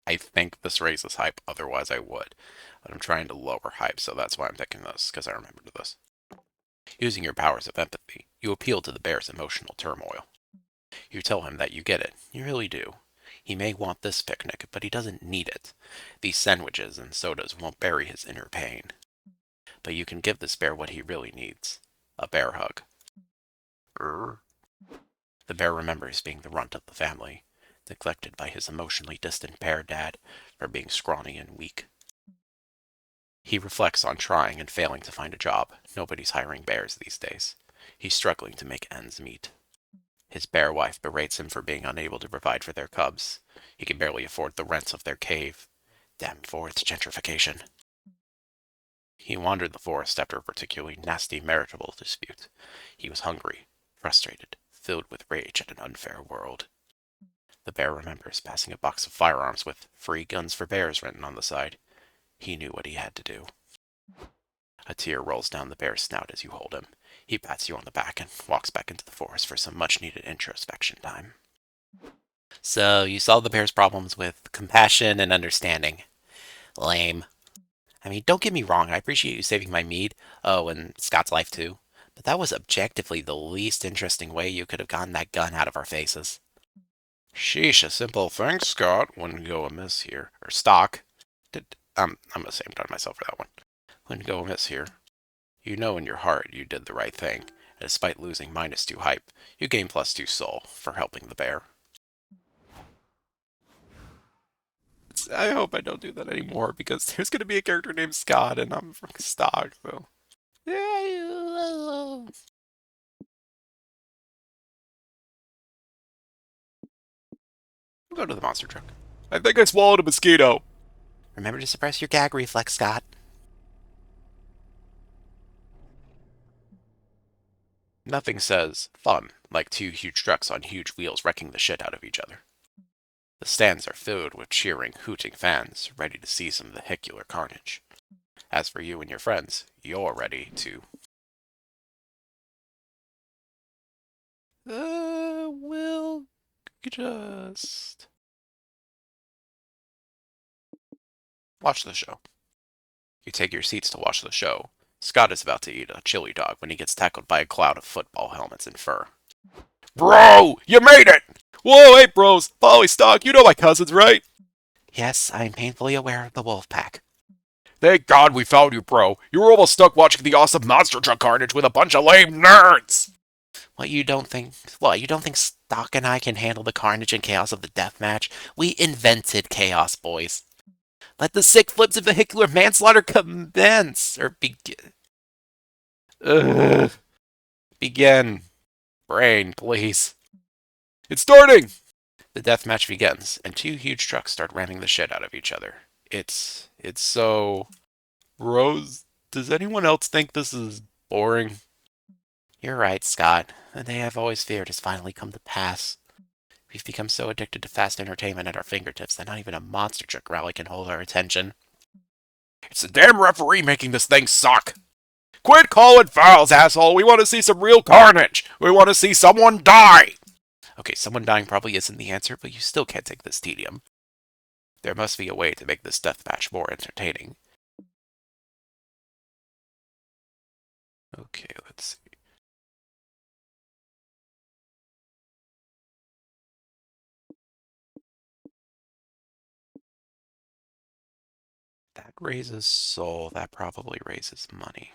I think this raises hype, otherwise I would. But I'm trying to lower hype, so that's why I'm picking this, because I remembered this. Using your powers of empathy, you appeal to the bear's emotional turmoil. You tell him that you get it. You really do. He may want this picnic, but he doesn't need it. These sandwiches and sodas won't bury his inner pain. But you can give this bear what he really needs. A bear hug. The bear remembers being the runt of the family, neglected by his emotionally distant bear dad for being scrawny and weak. He reflects on trying and failing to find a job. Nobody's hiring bears these days. He's struggling to make ends meet. His bear wife berates him for being unable to provide for their cubs. He can barely afford the rents of their cave. Damn forest gentrification. He wandered the forest after a particularly nasty marital dispute. He was hungry, frustrated, filled with rage at an unfair world. The bear remembers passing a box of firearms with "Free Guns for Bears" written on the side. He knew what he had to do. A tear rolls down the bear's snout as you hold him. He pats you on the back and walks back into the forest for some much-needed introspection time. So, you solved the bear's problems with compassion and understanding. Lame. I mean, don't get me wrong, I appreciate you saving my mead. Oh, and Scott's life too. But that was objectively the least interesting way you could have gotten that gun out of our faces. Sheesh, a simple "thanks, Scott" wouldn't go amiss here. Or Stok. I'm gonna say I'm proud of myself for that one. Wouldn't go amiss here. You know in your heart you did the right thing, and despite losing -2 hype, you gain +2 soul for helping the bear. I hope I don't do that anymore, because there's going to be a character named Scott, and I'm from Stok, so... We'll go to the monster truck. I think I swallowed a mosquito. Remember to suppress your gag reflex, Scott. Nothing says fun like 2 huge trucks on huge wheels wrecking the shit out of each other. The stands are filled with cheering, hooting fans, ready to see some vehicular carnage. As for you and your friends, you're ready to... we'll just... watch the show. You take your seats to watch the show. Scott is about to eat a chili dog when he gets tackled by a cloud of football helmets and fur. Bro, you made it! Whoa, hey bros, Polly, Stok, you know my cousins, right? Yes, I am painfully aware of the wolf pack. Thank God we found you, bro. You were almost stuck watching the awesome monster truck carnage with a bunch of lame nerds. You don't think Stok and I can handle the carnage and chaos of the deathmatch? We invented chaos, boys. Let the sick flips of vehicular manslaughter commence, or begin. Begin. Brain, please. It's starting! The deathmatch begins, and two huge trucks start ramming the shit out of each other. It's so... Rose, does anyone else think this is boring? You're right, Scott. The day I've always feared has finally come to pass. We've become so addicted to fast entertainment at our fingertips that not even a monster truck rally can hold our attention. It's the damn referee making this thing suck! Quit calling fouls, asshole! We want to see some real carnage! We want to see someone die! Okay, someone dying probably isn't the answer, but you still can't take this tedium. There must be a way to make this deathmatch more entertaining. Okay, let's see. That raises soul. That probably raises money.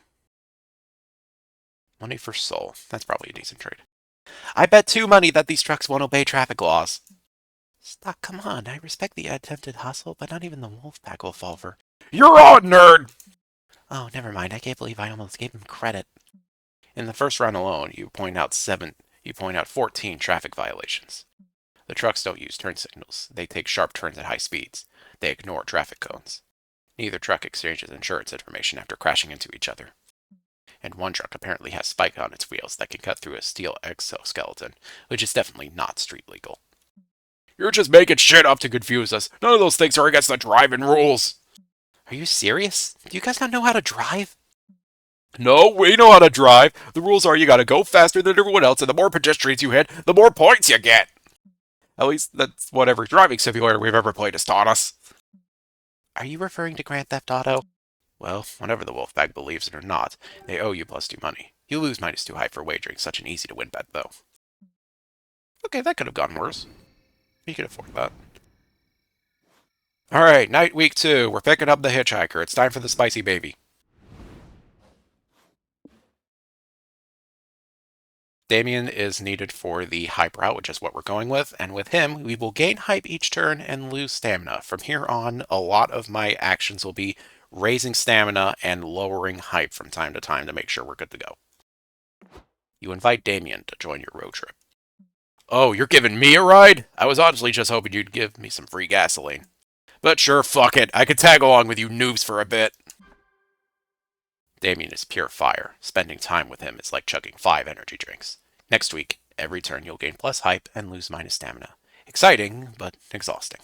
Money for soul. That's probably a decent trade. I bet 2 money that these trucks won't obey traffic laws. Stok, come on. I respect the attempted hustle, but not even the wolf pack will fall for. You're on, nerd! Oh, never mind. I can't believe I almost gave him credit. In the first round alone, you point out 14 traffic violations. The trucks don't use turn signals. They take sharp turns at high speeds. They ignore traffic cones. Neither truck exchanges insurance information after crashing into each other. And one truck apparently has spikes on its wheels that can cut through a steel exoskeleton, which is definitely not street legal. You're just making shit up to confuse us. None of those things are against the driving rules. Are you serious? Do you guys not know how to drive? No, we know how to drive. The rules are you gotta go faster than everyone else, and the more pedestrians you hit, the more points you get. At least that's what every driving simulator we've ever played has taught us. Are you referring to Grand Theft Auto? Well, whatever the Wolfpack believes it or not, they owe you +2 money. You lose -2 hype for wagering such an easy-to-win bet, though. Okay, that could have gone worse. You could afford that. Alright, night week 2. We're picking up the hitchhiker. It's time for the spicy baby. Damien is needed for the hype route, which is what we're going with, and with him, we will gain hype each turn and lose stamina. From here on, a lot of my actions will be raising stamina and lowering hype from time to time to make sure we're good to go. You invite Damien to join your road trip. Oh, you're giving me a ride? I was honestly just hoping you'd give me some free gasoline. But sure, fuck it. I could tag along with you noobs for a bit. Damien is pure fire. Spending time with him is like chugging 5 energy drinks. Next week, every turn you'll gain plus hype and lose minus stamina. Exciting, but exhausting.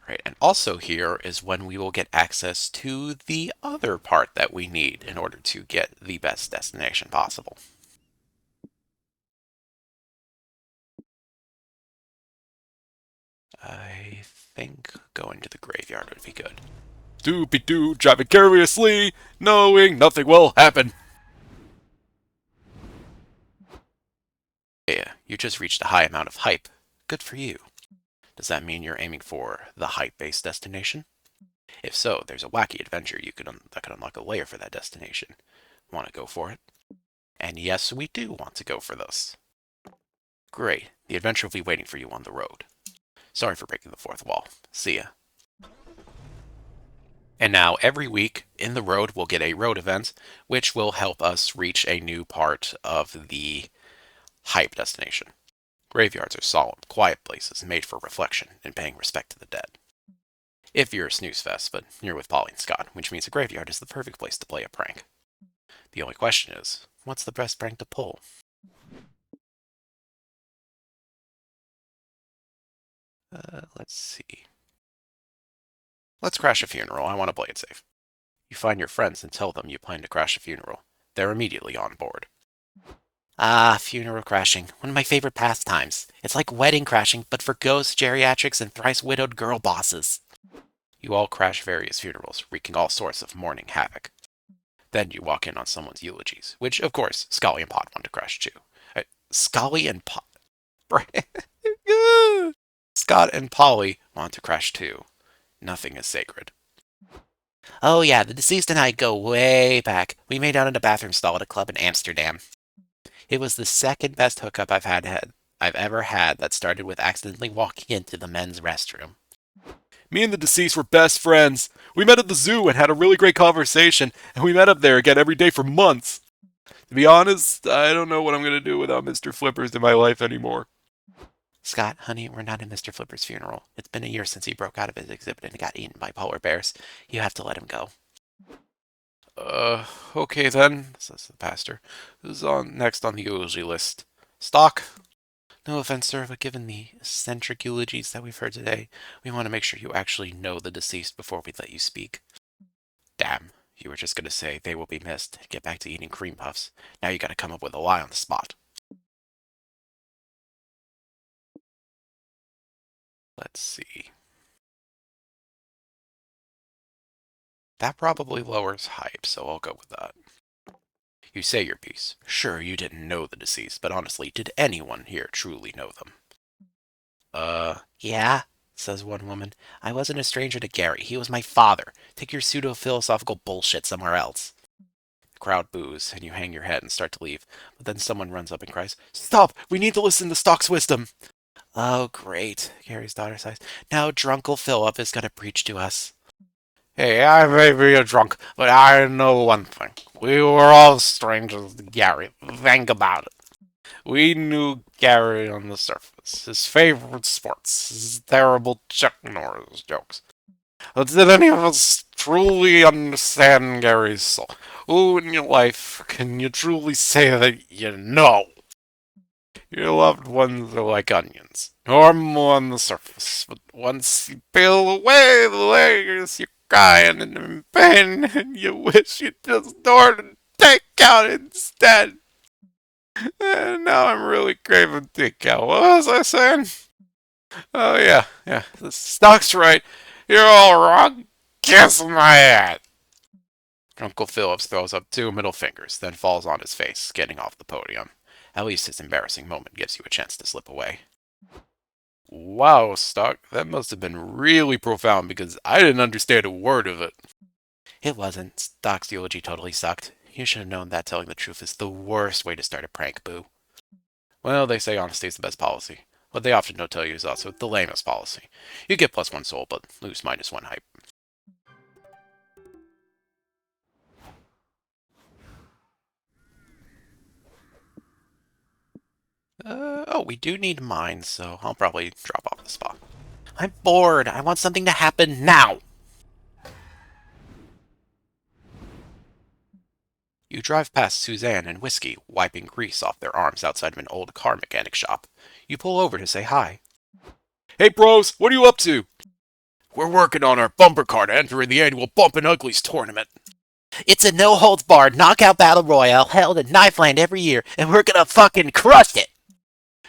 Alright, and also here is when we will get access to the other part that we need in order to get the best destination possible. I think going to the graveyard would be good. Doopy-doo, driving carelessly, knowing nothing will happen. Yeah, you just reached a high amount of hype. Good for you. Does that mean you're aiming for the hype-based destination? If so, there's a wacky adventure that could unlock a layer for that destination. Want to go for it? And yes, we do want to go for this. Great. The adventure will be waiting for you on the road. Sorry for breaking the fourth wall. See ya. And now, every week, in the road, we'll get a road event, which will help us reach a new part of the hype destination. Graveyards are solemn, quiet places made for reflection and paying respect to the dead. If you're a snooze fest, but you're with Polly and Scott, which means a graveyard is the perfect place to play a prank. The only question is, what's the best prank to pull? Let's see. Let's crash a funeral. I want to play it safe. You find your friends and tell them you plan to crash a funeral. They're immediately on board. Ah, funeral crashing. One of my favorite pastimes. It's like wedding crashing, but for ghosts, geriatrics, and thrice-widowed girl bosses. You all crash various funerals, wreaking all sorts of mourning havoc. Then you walk in on someone's eulogies, which, of course, Scully and Pod want to crash too. Scully and Pod... Scott and Polly want to crash too. Nothing is sacred. Oh yeah, the deceased and I go way back. We made out in a bathroom stall at a club in Amsterdam. It was the second best hookup I've ever had that started with accidentally walking into the men's restroom. Me and the deceased were best friends. We met at the zoo and had a really great conversation, and we met up there again every day for months. To be honest, I don't know what I'm gonna do without Mr. Flippers in my life anymore. Scott, honey, we're not in Mr. Flipper's funeral. It's been a year since he broke out of his exhibit and got eaten by polar bears. You have to let him go. Okay then, says the pastor. Who's on next on the eulogy list? Stok? No offense, sir, but given the eccentric eulogies that we've heard today, we want to make sure you actually know the deceased before we let you speak. Damn, you were just gonna say they will be missed and get back to eating cream puffs. Now you gotta come up with a lie on the spot. Let's see. That probably lowers hype, so I'll go with that. You say your piece. Sure, you didn't know the deceased, but honestly, did anyone here truly know them? Yeah, says one woman. I wasn't a stranger to Gary. He was my father. Take your pseudo-philosophical bullshit somewhere else. The crowd boos, and you hang your head and start to leave, but then someone runs up and cries, Stop! We need to listen to Stok's wisdom! Oh, great, Gary's daughter sighs. Now Drunkle Philip is going to preach to us. Hey, I may be a drunk, but I know one thing. We were all strangers to Gary. Think about it. We knew Gary on the surface, his favorite sports, his terrible Chuck Norris jokes. But did any of us truly understand Gary's soul? Who in your life can you truly say that you know? Your loved ones are like onions, normal on the surface, but once you peel away the layers, you're crying and in pain, and you wish you'd just ordered takeout instead. And now I'm really craving takeout. What was I saying? Oh yeah, the Stok's right. You're all wrong. Kiss my ass. Uncle Phillips throws up 2 middle fingers, then falls on his face, getting off the podium. At least his embarrassing moment gives you a chance to slip away. Wow, Stok, that must have been really profound because I didn't understand a word of it. It wasn't. Stok's eulogy totally sucked. You should have known that telling the truth is the worst way to start a prank, boo. Well, they say honesty is the best policy. What they often don't tell you is also the lamest policy. You get +1 soul, but lose -1 hype. Oh, we do need mines, so I'll probably drop off the spot. I'm bored. I want something to happen now. You drive past Suzanne and Whiskey, wiping grease off their arms outside of an old car mechanic shop. You pull over to say hi. Hey bros, what are you up to? We're working on our bumper car to enter in the annual Bumpin' Uglies tournament. It's a no-holds-barred knockout battle royale held in Knifeland every year, and we're gonna fucking crush it!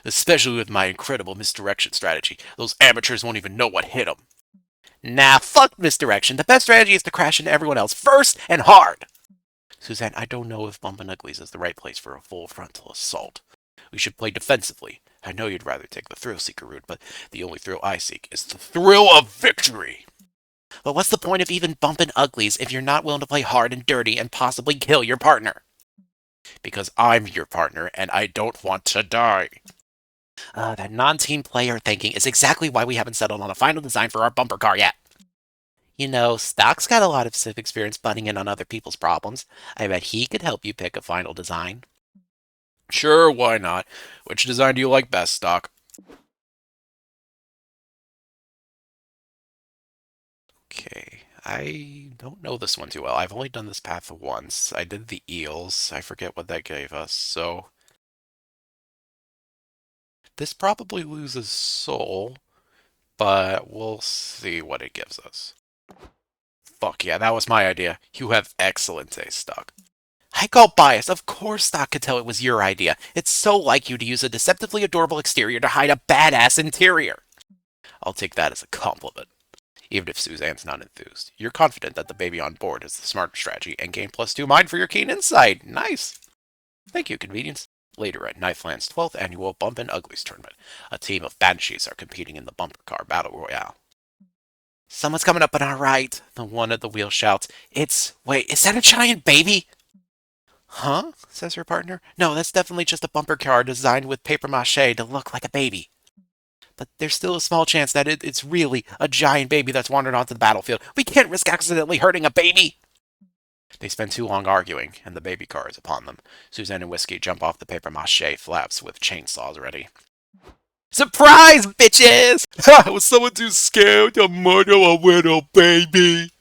Especially with my incredible misdirection strategy. Those amateurs won't even know what hit them. Nah, fuck misdirection. The best strategy is to crash into everyone else first and hard. Suzanne, I don't know if Bumpin' Uglies is the right place for a full frontal assault. We should play defensively. I know you'd rather take the thrill-seeker route, but the only thrill I seek is the thrill of victory! But what's the point of even bumping uglies if you're not willing to play hard and dirty and possibly kill your partner? Because I'm your partner, and I don't want to die. That non-team player thinking is exactly why we haven't settled on a final design for our bumper car yet. You know, Stok's got a lot of civic experience butting in on other people's problems. I bet he could help you pick a final design. Sure, why not? Which design do you like best, Stok? Okay, I don't know this one too well. I've only done this path once. I did the eels. I forget what that gave us, so... This probably loses soul, but we'll see what it gives us. Fuck yeah, that was my idea. You have excellent taste, Stok. I call bias. Of course Stok could tell it was your idea. It's so like you to use a deceptively adorable exterior to hide a badass interior. I'll take that as a compliment. Even if Suzanne's not enthused, you're confident that the baby on board is the smarter strategy and gain +2 mind for your keen insight. Nice. Thank you, Convenience. Later at Knifeland's 12th annual Bumpin' Uglies tournament, a team of banshees are competing in the bumper car battle royale. Someone's coming up on our right, the one at the wheel shouts. Wait, is that a giant baby? Huh? Says her partner. No, that's definitely just a bumper car designed with papier-mâché to look like a baby. but there's still a small chance that it's really a giant baby that's wandered onto the battlefield. We can't risk accidentally hurting a baby! They spend too long arguing, and the baby car is upon them. Suzanne and Whiskey jump off the papier-mâché flaps with chainsaws ready. Surprise, bitches! Was someone too scared to murder a little baby?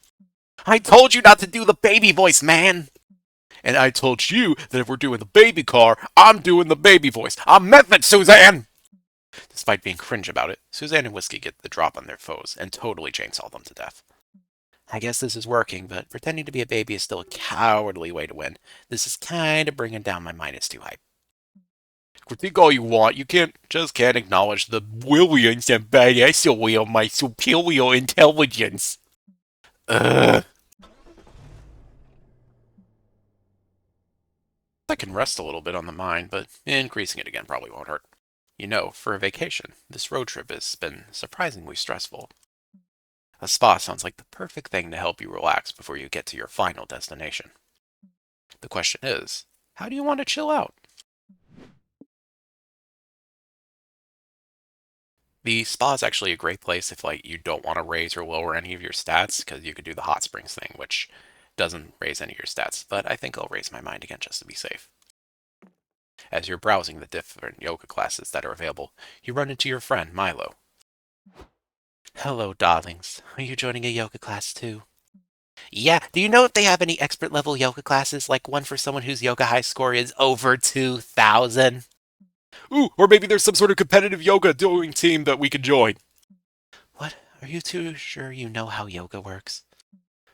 I told you not to do the baby voice, man! And I told you that if we're doing the baby car, I'm doing the baby voice. I meant that, Suzanne! Despite being cringe about it, Suzanne and Whiskey get the drop on their foes and totally chainsaw them to death. I guess this is working, but pretending to be a baby is still a cowardly way to win. This is kinda bringing down my -2 hype. Critique all you want, you can't acknowledge the brilliance and badassery of my superior intelligence. I can rest a little bit on the mind, but increasing it again probably won't hurt. You know, for a vacation, this road trip has been surprisingly stressful. A spa sounds like the perfect thing to help you relax before you get to your final destination. The question is, how do you want to chill out? The spa is actually a great place if you don't want to raise or lower any of your stats, because you could do the hot springs thing, which doesn't raise any of your stats, but I think I'll raise my mind again just to be safe. As you're browsing the different yoga classes that are available, you run into your friend, Milo. Hello, darlings. Are you joining a yoga class too? Yeah, do you know if they have any expert level yoga classes, like one for someone whose yoga high score is over 2,000? Ooh, or maybe there's some sort of competitive yoga doing team that we could join. What? Are you too sure you know how yoga works?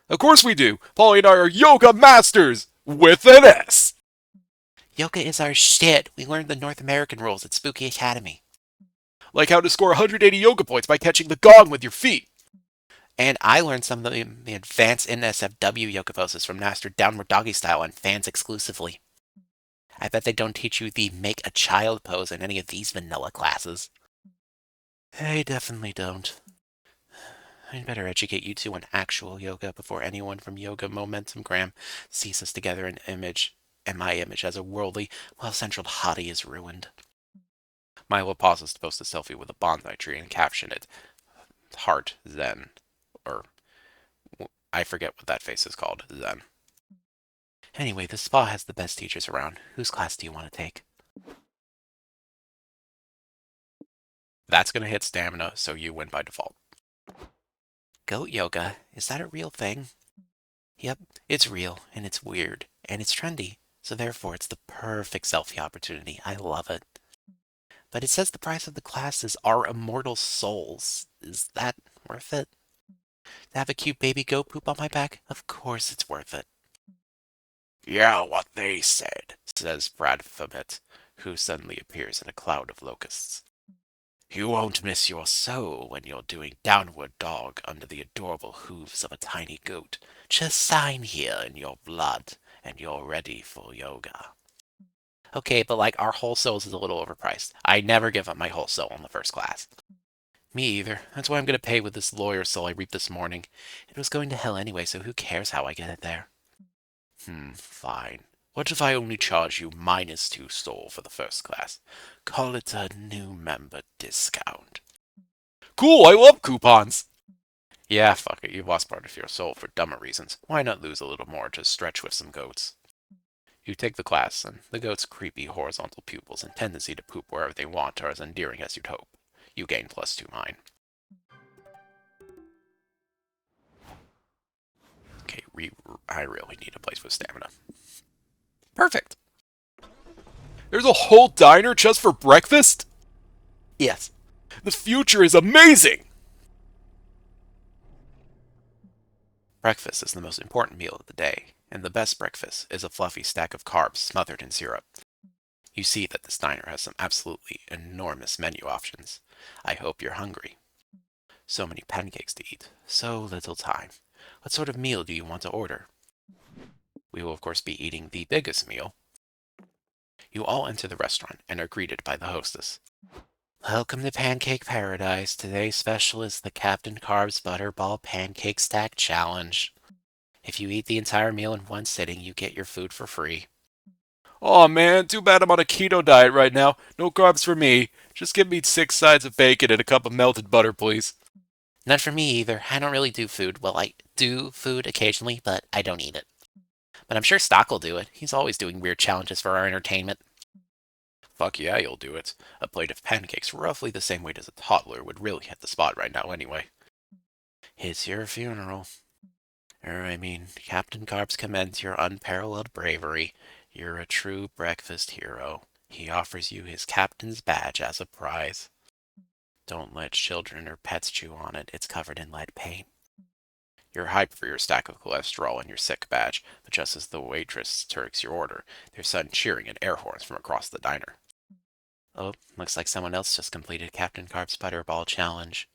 Of course we do! Polly and I are yoga masters! With an S! Yoga is our shit. We learned the North American rules at Spooky Academy. Like how to score 180 yoga points by catching the gong with your feet. And I learned some of the advanced NSFW yoga poses from Master Downward Doggy Style on fans exclusively. I bet they don't teach you the make a child pose in any of these vanilla classes. They definitely don't. I'd better educate you two on actual yoga before anyone from Yoga Momentum Gram sees us together in image, and my image as a worldly, well-centered hottie is ruined. Milo pauses to post a selfie with a bonsai tree and caption it, Heart Zen, or I forget what that face is called, Zen. Anyway, the spa has the best teachers around. Whose class do you want to take? That's going to hit stamina, so you win by default. Goat yoga? Is that a real thing? Yep, it's real, and it's weird, and it's trendy, so therefore it's the perfect selfie opportunity. I love it. But it says the price of the classes are immortal souls. Is that worth it? To have a cute baby goat poop on my back? Of course it's worth it. Yeah, what they said, says Brad Fabet, who suddenly appears in a cloud of locusts. You won't miss your soul when you're doing downward dog under the adorable hooves of a tiny goat. Just sign here in your blood, and you're ready for yoga. Okay, but our whole souls is a little overpriced. I never give up my whole soul in the first class. Me either. That's why I'm going to pay with this lawyer soul I reaped this morning. It was going to hell anyway, so who cares how I get it there? Fine. What if I only charge you -2 soul for the first class? Call it a new member discount. Cool, I love coupons! Yeah, fuck it, you've lost part of your soul for dumber reasons. Why not lose a little more to stretch with some goats? You take the class, and the goat's creepy horizontal pupils and tendency to poop wherever they want are as endearing as you'd hope. You gain +2 mine. Okay, I really need a place with stamina. Perfect! There's a whole diner just for breakfast? Yes. The future is amazing! Breakfast is the most important meal of the day, and the best breakfast is a fluffy stack of carbs smothered in syrup. You see that this diner has some absolutely enormous menu options. I hope you're hungry. So many pancakes to eat, so little time. What sort of meal do you want to order? We will of course be eating the biggest meal. You all enter the restaurant and are greeted by the hostess. Welcome to Pancake Paradise. Today's special is the Captain Carbs Butterball Pancake Stack Challenge. If you eat the entire meal in one sitting, you get your food for free. Aw man, too bad I'm on a keto diet right now. No carbs for me. Just give me 6 sides of bacon and a cup of melted butter, please. None for me either. I don't really do food. Well, I do food occasionally, but I don't eat it. But I'm sure Stok will do it. He's always doing weird challenges for our entertainment. Fuck yeah, you'll do it. A plate of pancakes roughly the same weight as a toddler would really hit the spot right now anyway. It's your funeral. Captain Carbs commends your unparalleled bravery. You're a true breakfast hero. He offers you his captain's badge as a prize. Don't let children or pets chew on it. It's covered in lead paint. You're hyped for your stack of cholesterol and your sick badge, but just as the waitress takes your order, there's sudden cheering and air horns from across the diner. Oh, looks like someone else just completed Captain Carb's Butterball Challenge.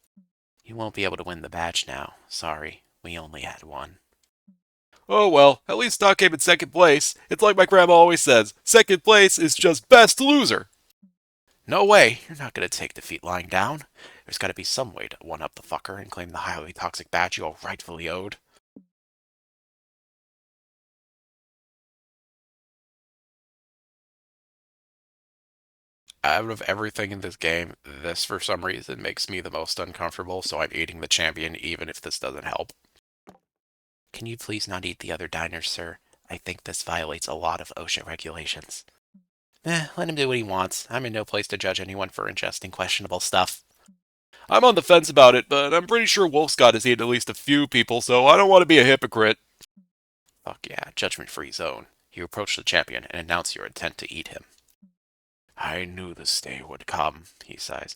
You won't be able to win the badge now. Sorry, we only had one. Oh well, at least Stok came in second place. It's like my grandma always says, second place is just best loser. No way! You're not gonna take defeat lying down. There's gotta be some way to one-up the fucker and claim the highly toxic badge you all rightfully owed. Out of everything in this game, this for some reason makes me the most uncomfortable, so I'm eating the champion even if this doesn't help. Can you please not eat the other diners, sir? I think this violates a lot of OSHA regulations. Let him do what he wants. I'm in no place to judge anyone for ingesting questionable stuff. I'm on the fence about it, but I'm pretty sure Wolf Scott has eaten at least a few people, so I don't want to be a hypocrite. Fuck yeah, judgment-free zone. You approach the champion and announce your intent to eat him. I knew this day would come, he sighs.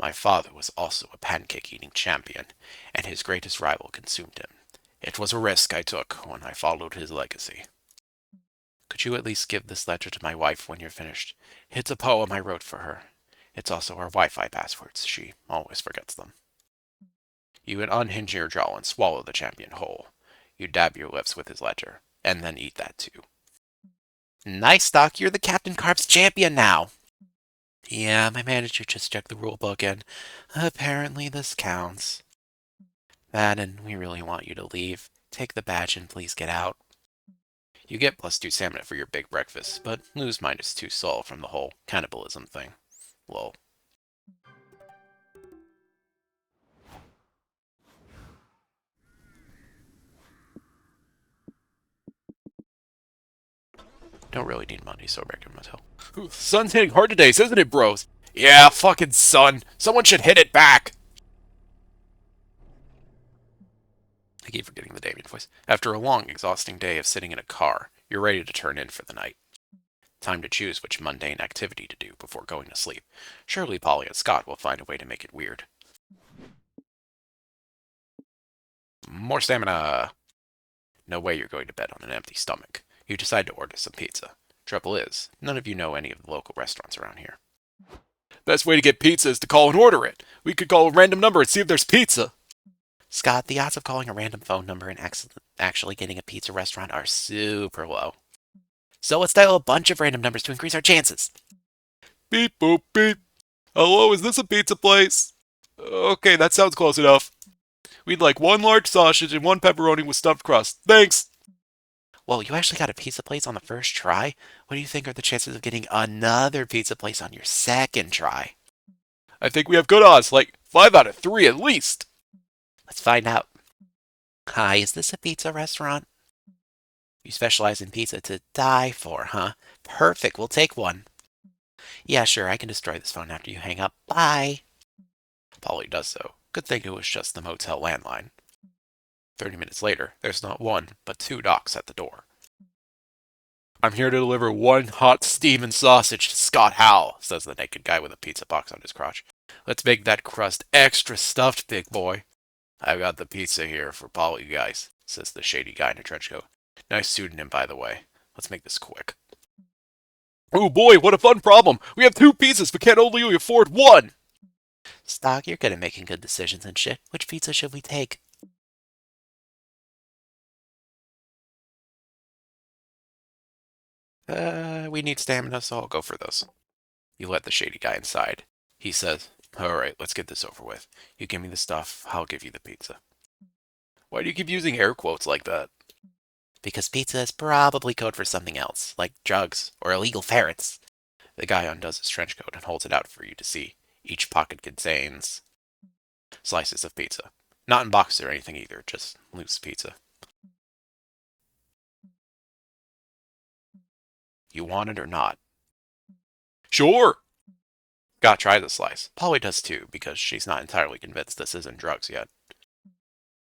My father was also a pancake-eating champion, and his greatest rival consumed him. It was a risk I took when I followed his legacy. Could you at least give this letter to my wife when you're finished? It's a poem I wrote for her. It's also our Wi-Fi passwords. She always forgets them. You would unhinge your jaw and swallow the champion whole. You dab your lips with his letter, and then eat that too. Nice, Stok. You're the Captain Carbs champion now. Yeah, my manager just checked the rule book, and apparently this counts. Madden, we really want you to leave. Take the badge and please get out. You get +2 stamina for your big breakfast, but lose -2 soul from the whole cannibalism thing. Lol. Don't really need money, so back to the motel. Ooh, the sun's hitting hard today, isn't it, bros? Yeah, fucking sun. Someone should hit it back. I keep forgetting the Damien voice. After a long, exhausting day of sitting in a car, you're ready to turn in for the night. Time to choose which mundane activity to do before going to sleep. Surely Polly and Scott will find a way to make it weird. More stamina! No way you're going to bed on an empty stomach. You decide to order some pizza. Trouble is, none of you know any of the local restaurants around here. Best way to get pizza is to call and order it. We could call a random number and see if there's pizza. Scott, the odds of calling a random phone number and actually getting a pizza restaurant are super low. So let's dial a bunch of random numbers to increase our chances. Beep boop beep. Hello, is this a pizza place? Okay, that sounds close enough. We'd like 1 large sausage and 1 pepperoni with stuffed crust. Thanks. Well, you actually got a pizza place on the first try. What do you think are the chances of getting another pizza place on your second try? I think we have good odds, like 5 out of 3 at least. Let's find out. Hi, is this a pizza restaurant? You specialize in pizza to die for, huh? Perfect, we'll take one. Yeah, sure, I can destroy this phone after you hang up. Bye. Polly does so. Good thing it was just the motel landline. 30 minutes later, there's not 1, but 2 knocks at the door. I'm here to deliver 1 hot steaming sausage to Scott Howell, Says the naked guy with a pizza box on his crotch. Let's make that crust extra stuffed, big boy. I've got the pizza here for all you guys, says the shady guy in a trench coat. Nice pseudonym, by the way. Let's make this quick. Oh boy, what a fun problem. We have 2 pizzas, but can't only afford 1. Stok, you're good at making good decisions and shit. Which pizza should we take? We need stamina, so I'll go for this. You let the shady guy inside. He says, alright, let's get this over with. You give me the stuff, I'll give you the pizza. Why do you keep using air quotes like that? Because pizza is probably code for something else, like drugs or illegal ferrets. The guy undoes his trench coat and holds it out for you to see. Each pocket contains slices of pizza. Not in boxes or anything either, just loose pizza. You want it or not? Sure. Gotta try the slice. Polly does too, because she's not entirely convinced this isn't drugs yet.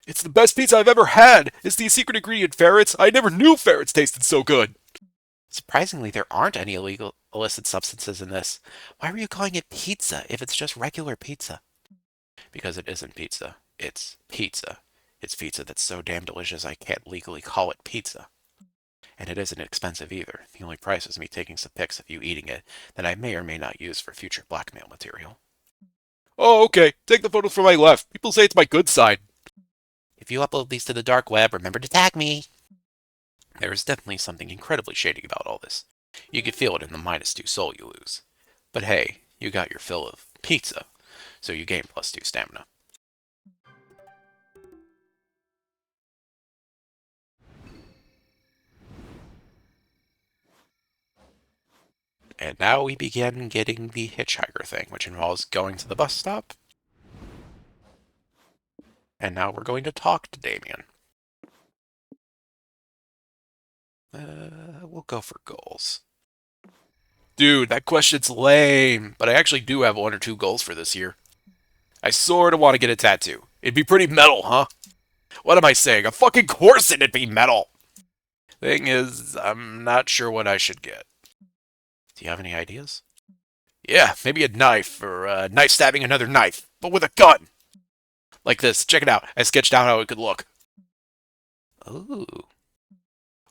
It's the best pizza I've ever had. Is the secret ingredient ferrets? I never knew ferrets tasted so good. Surprisingly, there aren't any illicit substances in this. Why were you calling it pizza if it's just regular pizza? Because it isn't pizza. It's pizza. It's pizza that's so damn delicious I can't legally call it pizza. And it isn't expensive either. The only price is me taking some pics of you eating it that I may or may not use for future blackmail material. Oh, okay. Take the photos from my left. People say it's my good side. If you upload these to the dark web, remember to tag me. There is definitely something incredibly shady about all this. You could feel it in the -2 soul you lose. But hey, you got your fill of pizza, so you gain +2 stamina. And now we begin getting the hitchhiker thing, which involves going to the bus stop. And now we're going to talk to Damien. We'll go for goals. Dude, that question's lame. But I actually do have 1 or 2 goals for this year. I sorta want to get a tattoo. It'd be pretty metal, huh? What am I saying? A fucking course it'd be metal. Thing is, I'm not sure what I should get. Do you have any ideas? Yeah, maybe a knife, or a knife stabbing another knife, but with a gun. Like this. Check it out. I sketched out how it could look. Ooh.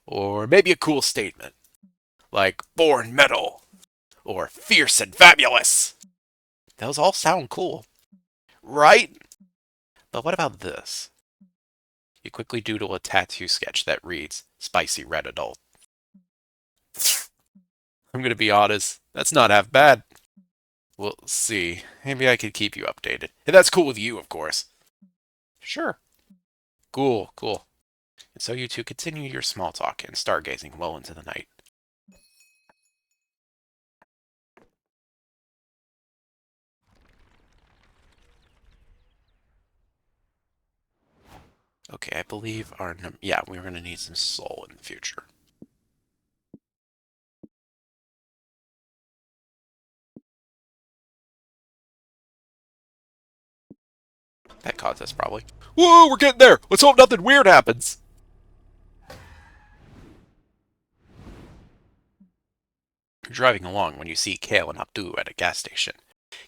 Or maybe a cool statement. Like, born metal. Or fierce and fabulous. Those all sound cool. Right? But what about this? You quickly doodle a tattoo sketch that reads, Spicy Red Adult. I'm gonna be honest. That's not half bad. We'll see. Maybe I could keep you updated. If that's cool with you, of course. Sure. Cool, cool. And so you two continue your small talk and stargazing well into the night. Okay, I believe yeah, we're going to need some soul in the future. That caused us probably. Whoa, we're getting there! Let's hope nothing weird happens! You're driving along when you see Kale and Abdu at a gas station.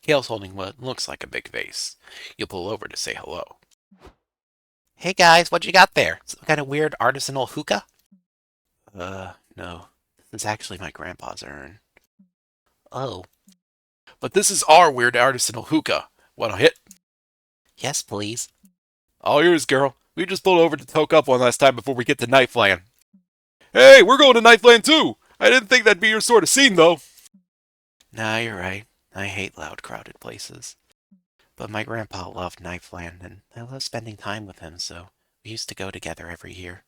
Kale's holding what looks like a big vase. You'll pull over to say hello. Hey guys, what you got there? Some kind of weird artisanal hookah? No. This is actually my grandpa's urn. Oh. But this is our weird artisanal hookah. Wanna hit? Yes, please. All yours, girl. We just pulled over to toke up one last time before we get to Knifeland. Hey, we're going to Knifeland too! I didn't think that'd be your sort of scene, though. Nah, you're right. I hate loud, crowded places. But my grandpa loved Knifeland, and I love spending time with him, so we used to go together every year.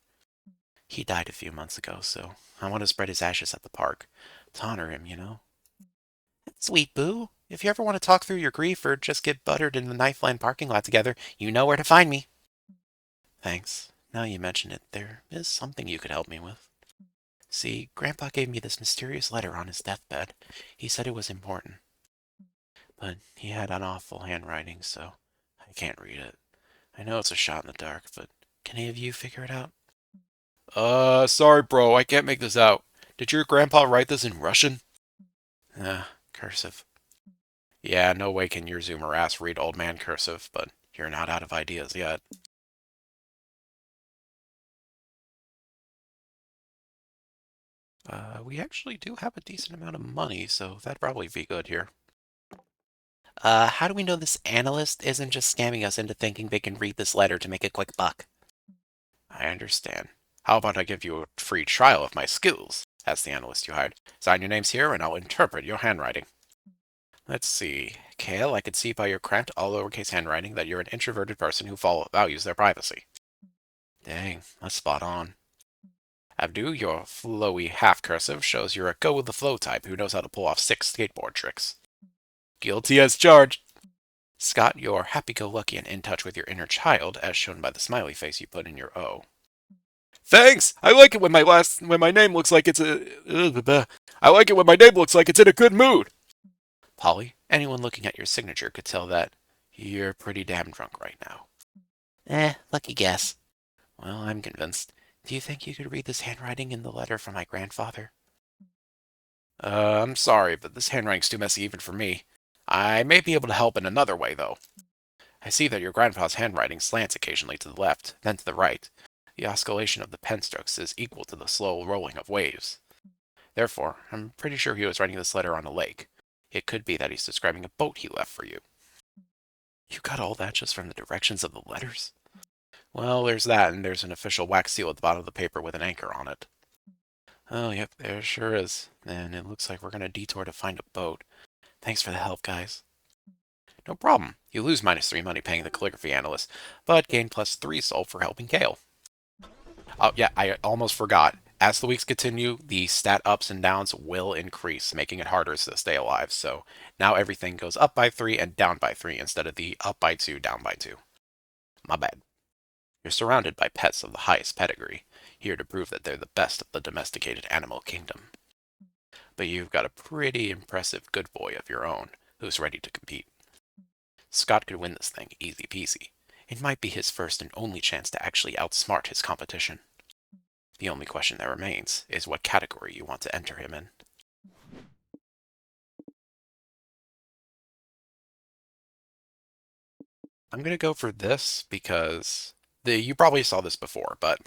He died a few months ago, so I want to spread his ashes at the park. To honor him, you know? Sweet Boo. If you ever want to talk through your grief or just get buttered in the Knifeland parking lot together, you know where to find me. Thanks. Now you mention it, there is something you could help me with. See, Grandpa gave me this mysterious letter on his deathbed. He said it was important. But he had an awful handwriting, so I can't read it. I know it's a shot in the dark, but can any of you figure it out? Sorry, bro, I can't make this out. Did your grandpa write this in Russian? Cursive. Yeah, no way can your Zoomer ass read old man cursive, but you're not out of ideas yet. We actually do have a decent amount of money, so that'd probably be good here. How do we know this analyst isn't just scamming us into thinking they can read this letter to make a quick buck? I understand. How about I give you a free trial of my skills? Asked the analyst you hired. Sign your names here and I'll interpret your handwriting. Let's see. Kale, I can see by your cramped all lowercase handwriting that you're an introverted person who values their privacy. Dang, that's spot on. Abdu, your flowy half-cursive shows you're a go-with-the-flow type who knows how to pull off 6 skateboard tricks. Guilty as charged. Scott, you're happy-go-lucky and in touch with your inner child, as shown by the smiley face you put in your O. Thanks. I like it when my name looks like it's I like it when my name looks like it's in a good mood. Polly, anyone looking at your signature could tell that you're pretty damn drunk right now. Lucky guess. Well, I'm convinced. Do you think you could read this handwriting in the letter from my grandfather? I'm sorry, but this handwriting's too messy even for me. I may be able to help in another way, though. I see that your grandpa's handwriting slants occasionally to the left, then to the right. The oscillation of the pen strokes is equal to the slow rolling of waves. Therefore, I'm pretty sure he was writing this letter on a lake. It could be that he's describing a boat he left for you. You got all that just from the directions of the letters? Well, there's that, and there's an official wax seal at the bottom of the paper with an anchor on it. Oh, yep, there sure is. And it looks like we're going to detour to find a boat. Thanks for the help, guys. No problem. You lose -3 money paying the calligraphy analyst, but gain +3 soul for helping Kale. Oh, yeah, I almost forgot. As the weeks continue, the stat ups and downs will increase, making it harder to stay alive. So now everything goes up by 3 and down by 3 instead of the up by 2, down by 2. My bad. You're surrounded by pets of the highest pedigree, here to prove that they're the best of the domesticated animal kingdom. But you've got a pretty impressive good boy of your own, who's ready to compete. Scott could win this thing easy peasy. It might be his first and only chance to actually outsmart his competition. The only question that remains is what category you want to enter him in. I'm going to go for this because you probably saw this before, but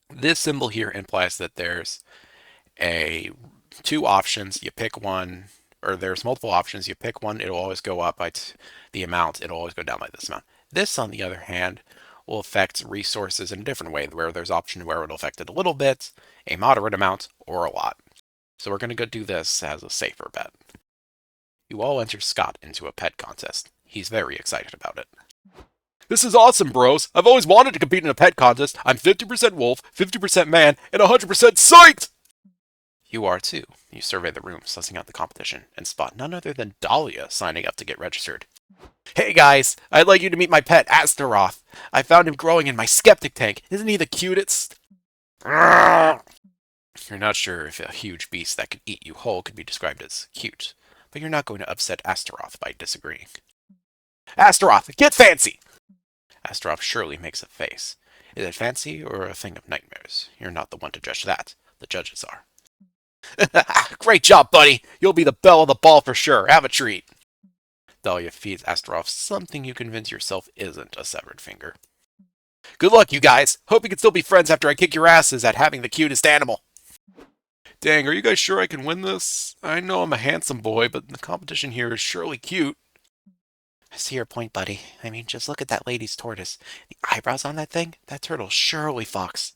this symbol here implies that there's two options. You pick one, or there's multiple options. You pick one, it'll always go up by the amount. It'll always go down by this amount. This, on the other hand, will affect resources in a different way, where there's option where it'll affect it a little bit, a moderate amount, or a lot. So we're going to go do this as a safer bet. You all enter Scott into a pet contest. He's very excited about it. This is awesome, bros. I've always wanted to compete in a pet contest. I'm 50% wolf, 50% man, and 100% psyched! You are too. You survey the room, sussing out the competition, and spot none other than Dahlia signing up to get registered. Hey guys, I'd like you to meet my pet, Astaroth. I found him growing in my skeptic tank. Isn't he the cutest? You're not sure if a huge beast that could eat you whole could be described as cute, but you're not going to upset Astaroth by disagreeing. Astaroth, get fancy! Astaroth surely makes a face. Is it fancy or a thing of nightmares? You're not the one to judge that. The judges are. Great job, buddy. You'll be the belle of the ball for sure. Have a treat. Dahlia feeds Astaroth something you convince yourself isn't a severed finger. Good luck, you guys. Hope you can still be friends after I kick your asses at having the cutest animal. Dang, are you guys sure I can win this? I know I'm a handsome boy, but the competition here is surely cute. I see your point, buddy. I mean, just look at that lady's tortoise. The eyebrows on that thing? That turtle's surely fox.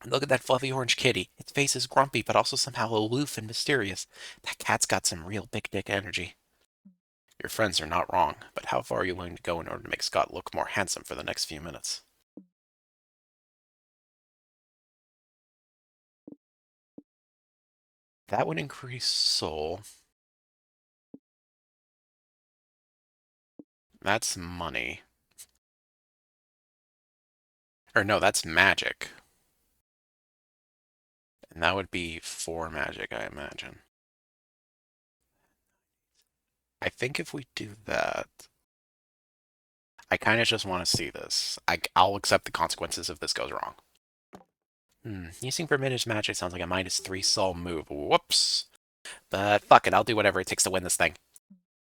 And look at that fluffy orange kitty. Its face is grumpy, but also somehow aloof and mysterious. That cat's got some real big dick energy. Your friends are not wrong, but how far are you willing to go in order to make Scott look more handsome for the next few minutes? That would increase soul. That's money. Or no, that's magic. And that would be 4 magic, I imagine. I think if we do that, I kind of just want to see this. I'll accept the consequences if this goes wrong. Using permitted magic sounds like a -3 soul move. Whoops. But fuck it, I'll do whatever it takes to win this thing.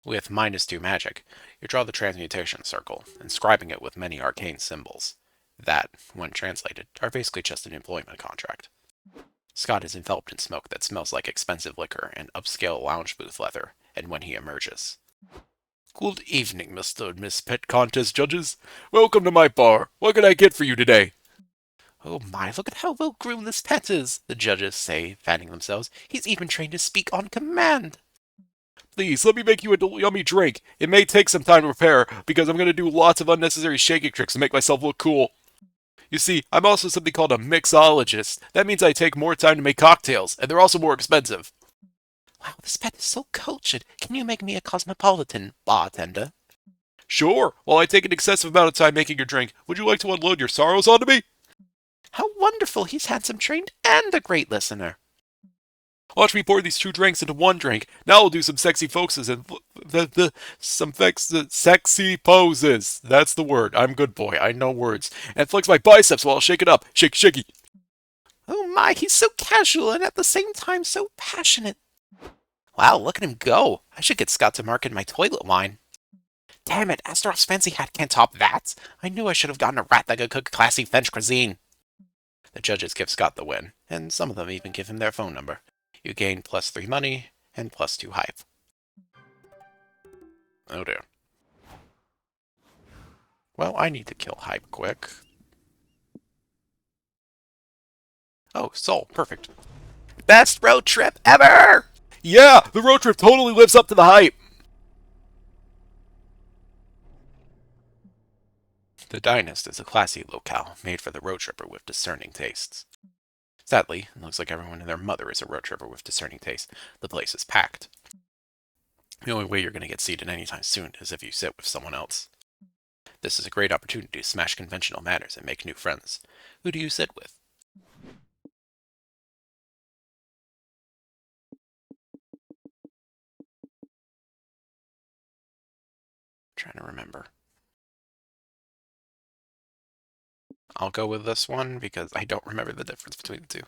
With -2 magic, you draw the transmutation circle, inscribing it with many arcane symbols that, when translated, are basically just an employment contract. Scott is enveloped in smoke that smells like expensive liquor and upscale lounge booth leather, and when he emerges. Good evening, Mr. and Miss Pet Contest judges. Welcome to my bar. What can I get for you today? Oh my, look at how well groomed this pet is, the judges say, fanning themselves. He's even trained to speak on command. Please, let me make you a yummy drink. It may take some time to prepare, because I'm going to do lots of unnecessary shaking tricks to make myself look cool. You see, I'm also something called a mixologist. That means I take more time to make cocktails, and they're also more expensive. Wow, this pet is so cultured. Can you make me a cosmopolitan bartender? Sure, while I take an excessive amount of time making your drink, would you like to unload your sorrows onto me? How wonderful! He's handsome, trained, and a great listener. Watch me pour these two drinks into one drink. Now we'll do some sexy focuses and sexy poses. That's the word. I'm good boy. I know words. And flex my biceps while I shake it up. Shake, shaky. Oh my, he's so casual and at the same time so passionate. Wow, look at him go. I should get Scott to market my toilet wine. Damn it, Astaroth's fancy hat can't top that. I knew I should have gotten a rat that could cook classy French cuisine. The judges give Scott the win, and some of them even give him their phone number. You gain +3 money and +2 hype. Oh dear. Well, I need to kill hype quick. Oh, soul. Perfect. Best road trip ever! Yeah, the road trip totally lives up to the hype. The Dynast is a classy locale made for the road tripper with discerning tastes. Sadly, it looks like everyone and their mother is a road tripper with discerning taste. The place is packed. The only way you're going to get seated anytime soon is if you sit with someone else. This is a great opportunity to smash conventional manners and make new friends. Who do you sit with? Trying to remember. I'll go with this one because I don't remember the difference between the two.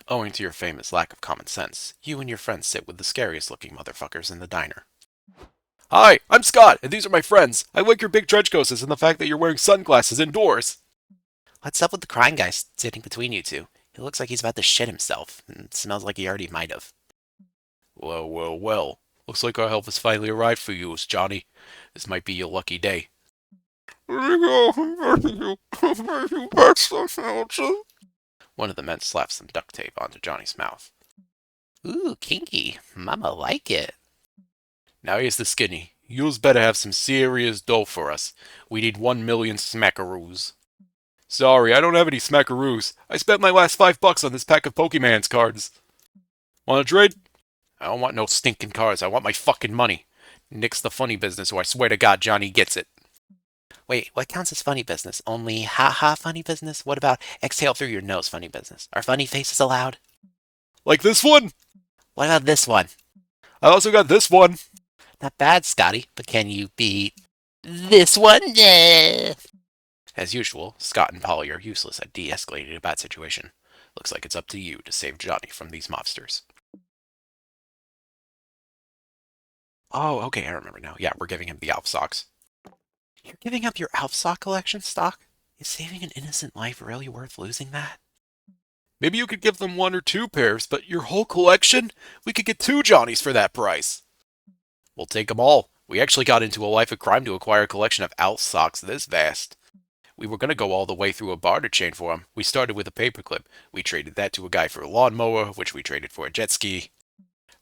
Owing to your famous lack of common sense, you and your friends sit with the scariest looking motherfuckers in the diner. Hi, I'm Scott, and these are my friends. I like your big trench coats and the fact that you're wearing sunglasses indoors. What's up with the crying guy sitting between you two? He looks like he's about to shit himself, and smells like he already might have. Well, well, well. Looks like our help has finally arrived for you, Johnny. This might be your lucky day. One One of the men slaps some duct tape onto Johnny's mouth. Ooh, kinky. Mama like it. Now here's the skinny. You's better have some serious dough for us. We need 1,000,000 smackaroos. Sorry, I don't have any smackaroos. I spent my last $5 on this pack of Pokemon's cards. Want to trade? I don't want no stinking cards. I want my fucking money. Nix the funny business, or I swear to God Johnny gets it. Wait, what counts as funny business? Only ha-ha funny business? What about exhale through your nose funny business? Are funny faces allowed? Like this one? What about this one? I also got this one. Not bad, Scotty, but can you beat this one? Yeah. As usual, Scott and Polly are useless at de-escalating a bad situation. Looks like it's up to you to save Johnny from these mobsters. Oh, okay, I remember now. Yeah, we're giving him the Alf socks. You're giving up your Alf sock collection, Stok? Is saving an innocent life really worth losing that? Maybe you could give them 1 or 2 pairs, but your whole collection? We could get 2 Johnnies for that price. We'll take them all. We actually got into a life of crime to acquire a collection of Alf socks this vast. We were going to go all the way through a barter chain for them. We started with a paperclip. We traded that to a guy for a lawnmower, which we traded for a jet ski,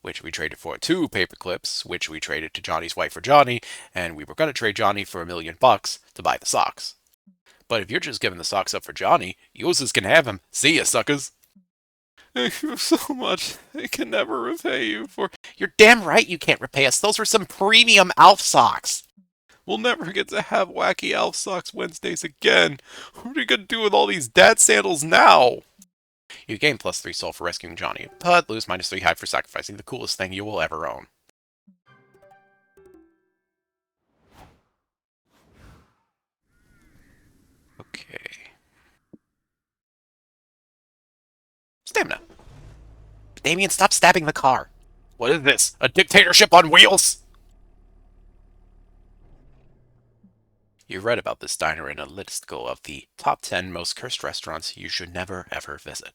which we traded for 2 paperclips, which we traded to Johnny's wife for Johnny, and we were going to trade Johnny for $1,000,000 to buy the socks. But if you're just giving the socks up for Johnny, users can have them. See ya, suckers. Thank you so much. I can never repay you for... You're damn right you can't repay us. Those were some premium Alf socks. We'll never get to have wacky Elf Socks Wednesdays again. What are we gonna do with all these dad sandals now? You gain +3 soul for rescuing Johnny, but lose -3 hype for sacrificing the coolest thing you will ever own. Okay. Stamina. Damien, stop stabbing the car. What is this? A dictatorship on wheels? You read about this diner in a listicle of the top 10 most cursed restaurants you should never ever visit.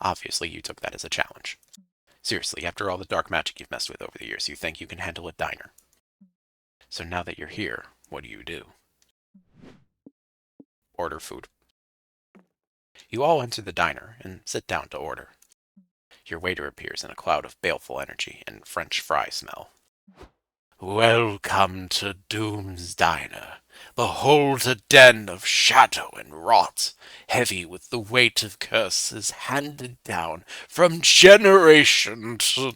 Obviously, you took that as a challenge. Seriously, after all the dark magic you've messed with over the years, you think you can handle a diner. So now that you're here, what do? Order food. You all enter the diner and sit down to order. Your waiter appears in a cloud of baleful energy and French fry smell. Welcome to Doom's Diner. Behold a den of shadow and rot, heavy with the weight of curses handed down from generation to...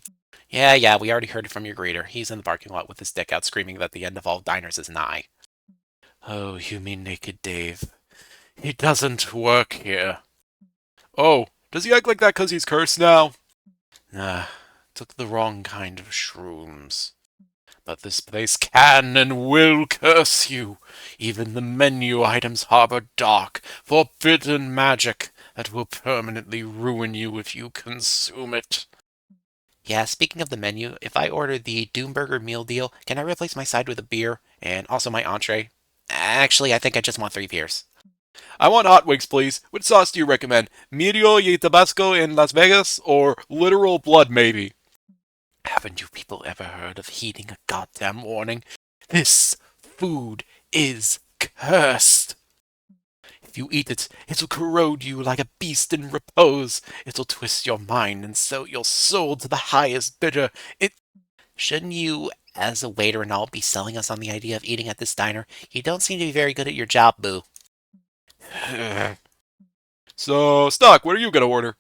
Yeah, we already heard it from your greeter. He's in the parking lot with his dick out screaming that the end of all diners is nigh. Oh, you mean Naked Dave? He doesn't work here. Oh, does he act like that 'cause he's cursed now? Nah, took the wrong kind of shrooms. But this place can and will curse you. Even the menu items harbor dark, forbidden magic that will permanently ruin you if you consume it. Yeah, speaking of the menu, if I order the Doomburger meal deal, can I replace my side with a beer and also my entree? Actually, I think I just want 3 beers. I want hot wings, please. What sauce do you recommend? Medio y Tabasco in Las Vegas, or literal blood, maybe? Haven't you people ever heard of heeding a goddamn warning? This food is cursed. If you eat it, it'll corrode you like a beast in repose. It'll twist your mind and sell your soul to the highest bidder. Shouldn't you, as a waiter and all, be selling us on the idea of eating at this diner? You don't seem to be very good at your job, boo. So, Stok, what are you gonna order?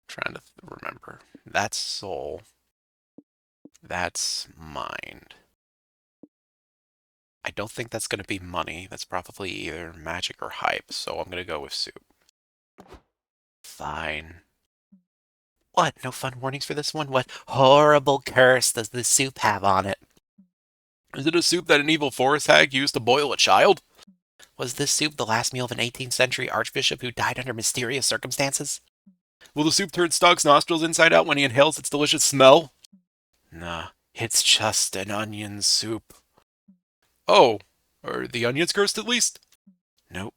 Trying to remember. That's soul. That's mind. I don't think that's going to be money. That's probably either magic or hype, so I'm going to go with soup. Fine. What? No fun warnings for this one? What horrible curse does this soup have on it? Is it a soup that an evil forest hag used to boil a child? Was this soup the last meal of an 18th century archbishop who died under mysterious circumstances? Will the soup turn Stok's nostrils inside out when he inhales its delicious smell? Nah, it's just an onion soup. Oh, are the onions cursed at least? Nope.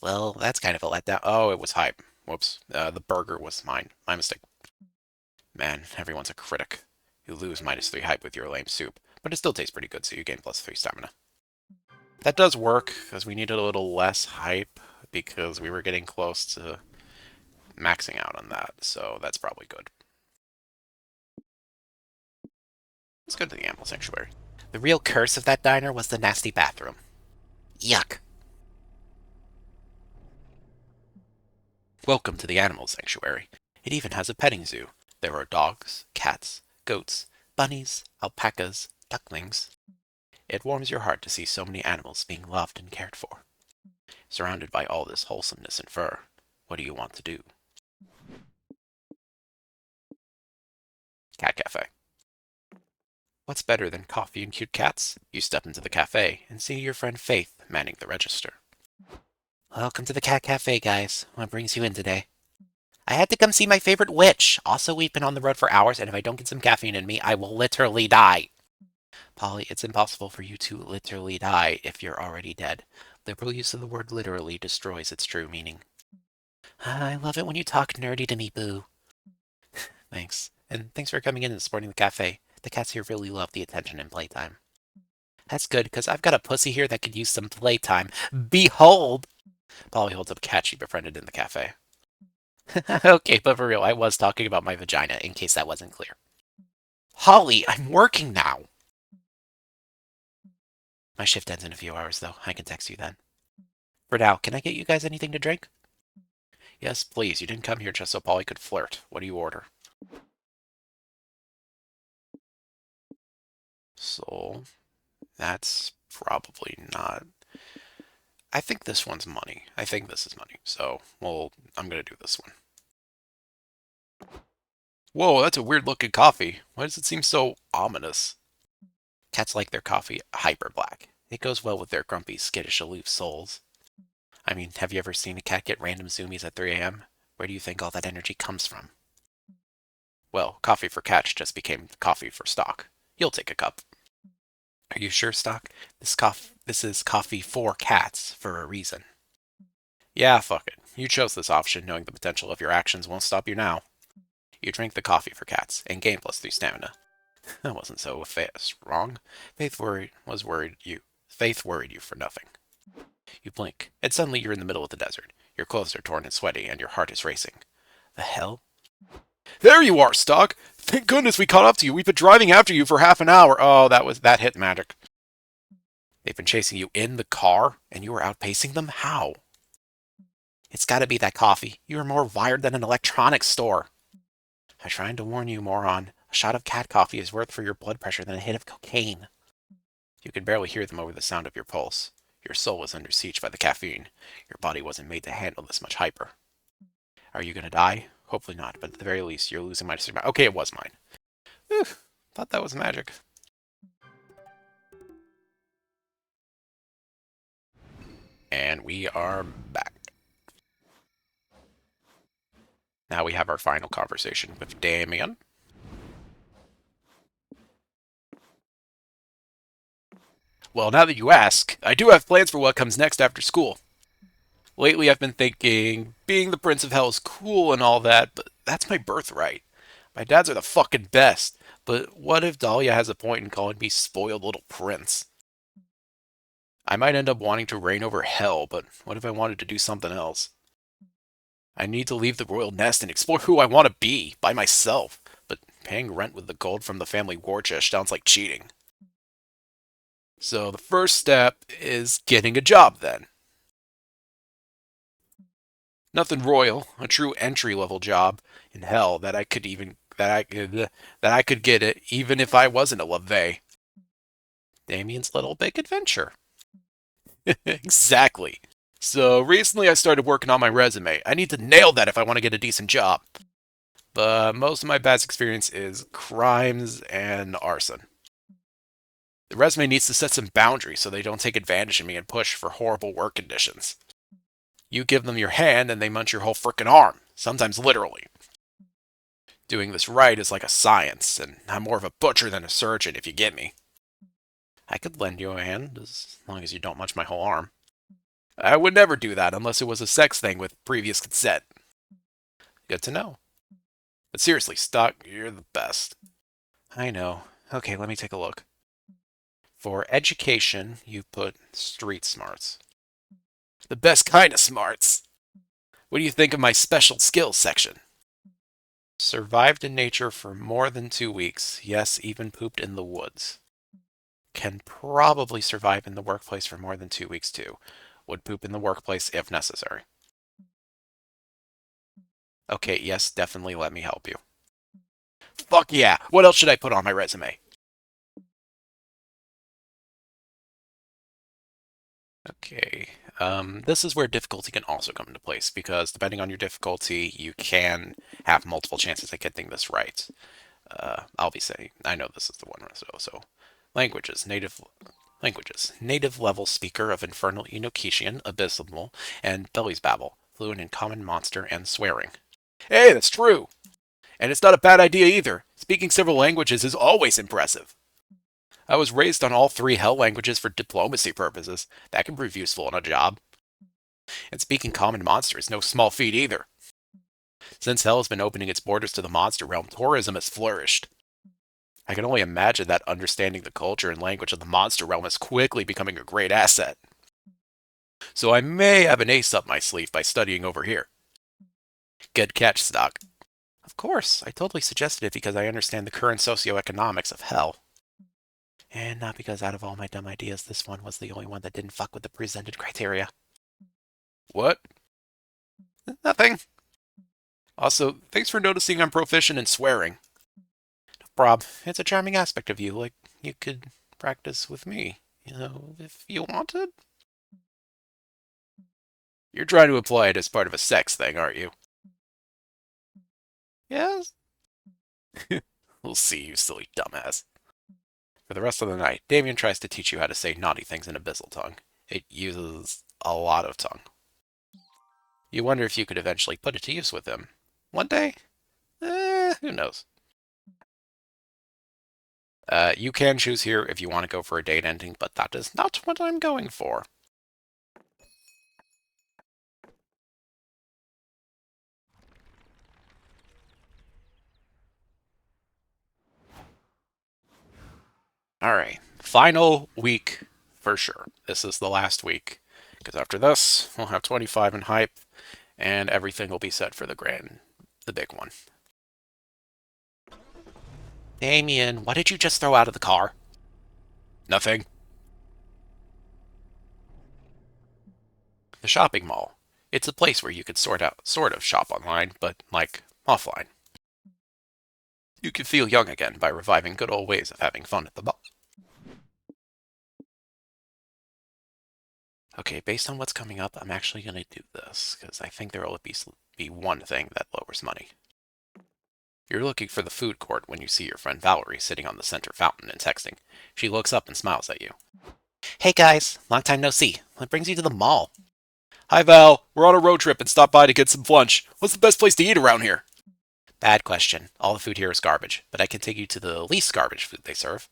Well, that's kind of a letdown. Oh, it was hype. Whoops. The burger was mine. My mistake. Man, everyone's a critic. You lose -3 hype with your lame soup, but it still tastes pretty good, so you gain +3 stamina. That does work, because we needed a little less hype, because we were getting close to maxing out on that, so that's probably good. Let's go to the Animal Sanctuary. The real curse of that diner was the nasty bathroom. Yuck. Welcome to the Animal Sanctuary. It even has a petting zoo. There are dogs, cats, goats, bunnies, alpacas, ducklings. It warms your heart to see so many animals being loved and cared for. Surrounded by all this wholesomeness and fur, what do you want to do? Cat Cafe. What's better than coffee and cute cats? You step into the cafe and see your friend Faith manning the register. Welcome to the Cat Cafe, guys. What brings you in today? I had to come see my favorite witch. Also, we've been on the road for hours, and if I don't get some caffeine in me, I will literally die. Polly, it's impossible for you to literally die if you're already dead. Liberal use of the word literally destroys its true meaning. I love it when you talk nerdy to me, boo. Thanks. And thanks for coming in and supporting the cafe. The cats here really love the attention and playtime. That's good, because I've got a pussy here that could use some playtime. Behold! Polly holds up a cat she befriended in the cafe. Okay, but for real, I was talking about my vagina, in case that wasn't clear. Holly, I'm working now! My shift ends in a few hours, though. I can text you then. For now, can I get you guys anything to drink? Yes, please. You didn't come here just so Polly could flirt. What do you order? Soul. That's probably not... I think this one's money. I think this is money. So, well, I'm going to do this one. Whoa, that's a weird looking coffee. Why does it seem so ominous? Cats like their coffee hyper black. It goes well with their grumpy, skittish, aloof souls. I mean, have you ever seen a cat get random zoomies at 3 a.m.? Where do you think all that energy comes from? Well, coffee for cats just became coffee for Stok. You'll take a cup. Are you sure, Stok? This is coffee for cats for a reason. Yeah, fuck it. You chose this option knowing the potential of your actions won't stop you now. You drink the coffee for cats and gain +3 stamina. That wasn't so fast, wrong. Faith worried you for nothing. You blink, and suddenly you're in the middle of the desert. Your clothes are torn and sweaty, and your heart is racing. The hell? There you are, Stok! Thank goodness we caught up to you. We've been driving after you for half an hour. Oh, that hit magic. They've been chasing you in the car, and you were outpacing them? How? It's gotta be that coffee. You are more wired than an electronics store. I'm trying to warn you, moron. A shot of cat coffee is worth for your blood pressure than a hit of cocaine. You could barely hear them over the sound of your pulse. Your soul was under siege by the caffeine. Your body wasn't made to handle this much hyper. Are you gonna die? Hopefully not, but at the very least, you're losing my... Okay, it was mine. Whew, thought that was magic. And we are back. Now we have our final conversation with Damien. Well, now that you ask, I do have plans for what comes next after school. Lately, I've been thinking, being the Prince of Hell is cool and all that, but that's my birthright. My dads are the fucking best, but what if Dahlia has a point in calling me spoiled little prince? I might end up wanting to reign over hell, but what if I wanted to do something else? I need to leave the royal nest and explore who I want to be, by myself, but paying rent with the gold from the family war chest sounds like cheating. So the first step is getting a job then. Nothing royal, a true entry-level job in hell that I could get it even if I wasn't a LaVey. Damien's Little Big Adventure. Exactly. So recently I started working on my resume. I need to nail that if I want to get a decent job. But most of my past experience is crimes and arson. The resume needs to set some boundaries so they don't take advantage of me and push for horrible work conditions. You give them your hand and they munch your whole frickin' arm, sometimes literally. Doing this right is like a science, and I'm more of a butcher than a surgeon if you get me. I could lend you a hand, as long as you don't munch my whole arm. I would never do that unless it was a sex thing with previous consent. Good to know. But seriously, Stok, you're the best. I know. Okay, let me take a look. For education, you put street smarts. The best kind of smarts. What do you think of my special skills section? Survived in nature for more than 2 weeks. Yes, even pooped in the woods. Can probably survive in the workplace for more than 2 weeks too. Would poop in the workplace if necessary. Okay, yes, definitely let me help you. Fuck yeah! What else should I put on my resume? Okay, this is where difficulty can also come into place, because depending on your difficulty, you can have multiple chances at getting this right. I'll be saying, I know this is the one, so languages, native level speaker of Infernal Enochetian, Abysmal, and Belly's Babble, fluent in Common Monster and swearing. Hey, that's true! And it's not a bad idea either. Speaking several languages is always impressive. I was raised on all 3 hell languages for diplomacy purposes. That can prove useful in a job. And speaking Common Monster is no small feat either. Since hell has been opening its borders to the monster realm, tourism has flourished. I can only imagine that understanding the culture and language of the monster realm is quickly becoming a great asset. So I may have an ace up my sleeve by studying over here. Good catch, Stok. Of course, I totally suggested it because I understand the current socioeconomics of hell. And not because out of all my dumb ideas, this one was the only one that didn't fuck with the presented criteria. What? Nothing. Also, thanks for noticing I'm proficient in swearing. No prob. It's a charming aspect of you, like you could practice with me, if you wanted. You're trying to imply it as part of a sex thing, aren't you? Yes? We'll see, you silly dumbass. For the rest of the night, Damien tries to teach you how to say naughty things in Abyssal tongue. It uses a lot of tongue. You wonder if you could eventually put it to use with him. One day? Who knows? You can choose here if you want to go for a date ending, but that is not what I'm going for. Alright, final week for sure. This is the last week. Because after this, we'll have 25 in hype, and everything will be set for the big one. Damien, what did you just throw out of the car? Nothing. The shopping mall. It's a place where you could sort of shop online, but, like, offline. You can feel young again by reviving good old ways of having fun at the mall. Okay, based on what's coming up, I'm actually going to do this, because I think there will be one thing that lowers money. You're looking for the food court when you see your friend Valerie sitting on the center fountain and texting. She looks up and smiles at you. Hey guys, long time no see. What brings you to the mall? Hi Val, we're on a road trip and stopped by to get some lunch. What's the best place to eat around here? Bad question. All the food here is garbage, but I can take you to the least garbage food they serve.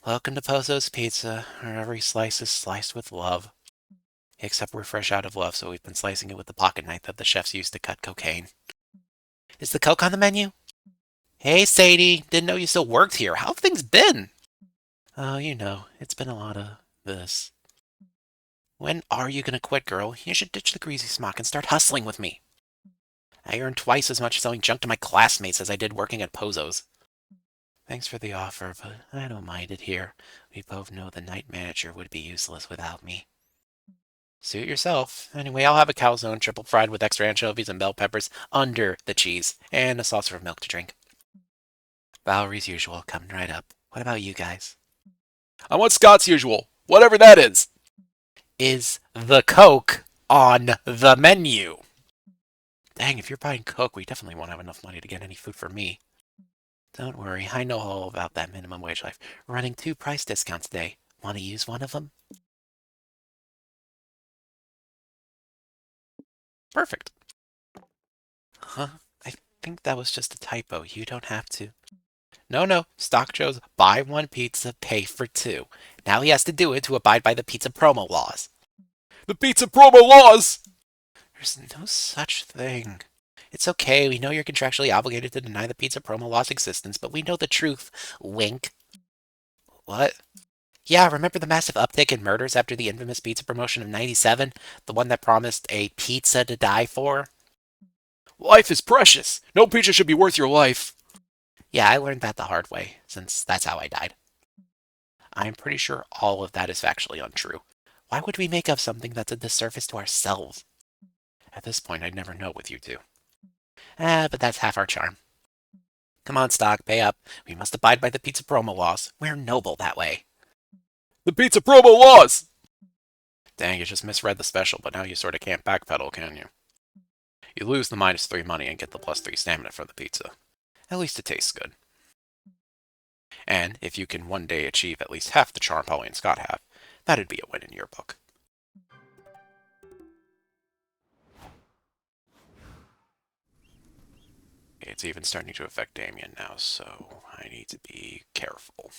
Welcome to Pozo's Pizza, where every slice is sliced with love. Except we're fresh out of love, so we've been slicing it with the pocket knife that the chefs used to cut cocaine. Is the Coke on the menu? Hey Sadie, didn't know you still worked here. How have things been? Oh, you know, it's been a lot of this. When are you gonna quit, girl? You should ditch the greasy smock and start hustling with me. I earn twice as much selling junk to my classmates as I did working at Pozo's. Thanks for the offer, but I don't mind it here. We both know the night manager would be useless without me. Suit yourself. Anyway, I'll have a calzone triple fried with extra anchovies and bell peppers under the cheese, and a saucer of milk to drink. Valerie's usual, coming right up. What about you guys? I want Scott's usual, whatever that is. Is the Coke on the menu? Dang, if you're buying Coke, we definitely won't have enough money to get any food for me. Don't worry, I know all about that minimum wage life. We're running 2 price discounts today. Want to use one of them? Perfect. Huh? I think that was just a typo. You don't have to. No. Stok chose buy 1 pizza, pay for 2. Now he has to do it to abide by the pizza promo laws. The pizza promo laws! There's no such thing. It's okay, we know you're contractually obligated to deny the pizza promo law's existence, but we know the truth. Wink. What? Yeah, remember the massive uptick in murders after the infamous pizza promotion of '97? The one that promised a pizza to die for? Life is precious. No pizza should be worth your life. Yeah, I learned that the hard way, since that's how I died. I'm pretty sure all of that is factually untrue. Why would we make up something that's a disservice to ourselves? At this point, I'd never know with you two. But that's half our charm. Come on, Stok, pay up. We must abide by the pizza promo laws. We're noble that way. The pizza promo laws! Dang, you just misread the special, but now you sort of can't backpedal, can you? You lose the -3 money and get the +3 stamina from the pizza. At least it tastes good. And if you can one day achieve at least half the charm Polly and Scott have, that'd be a win in your book. It's even starting to affect Damien now, so I need to be careful.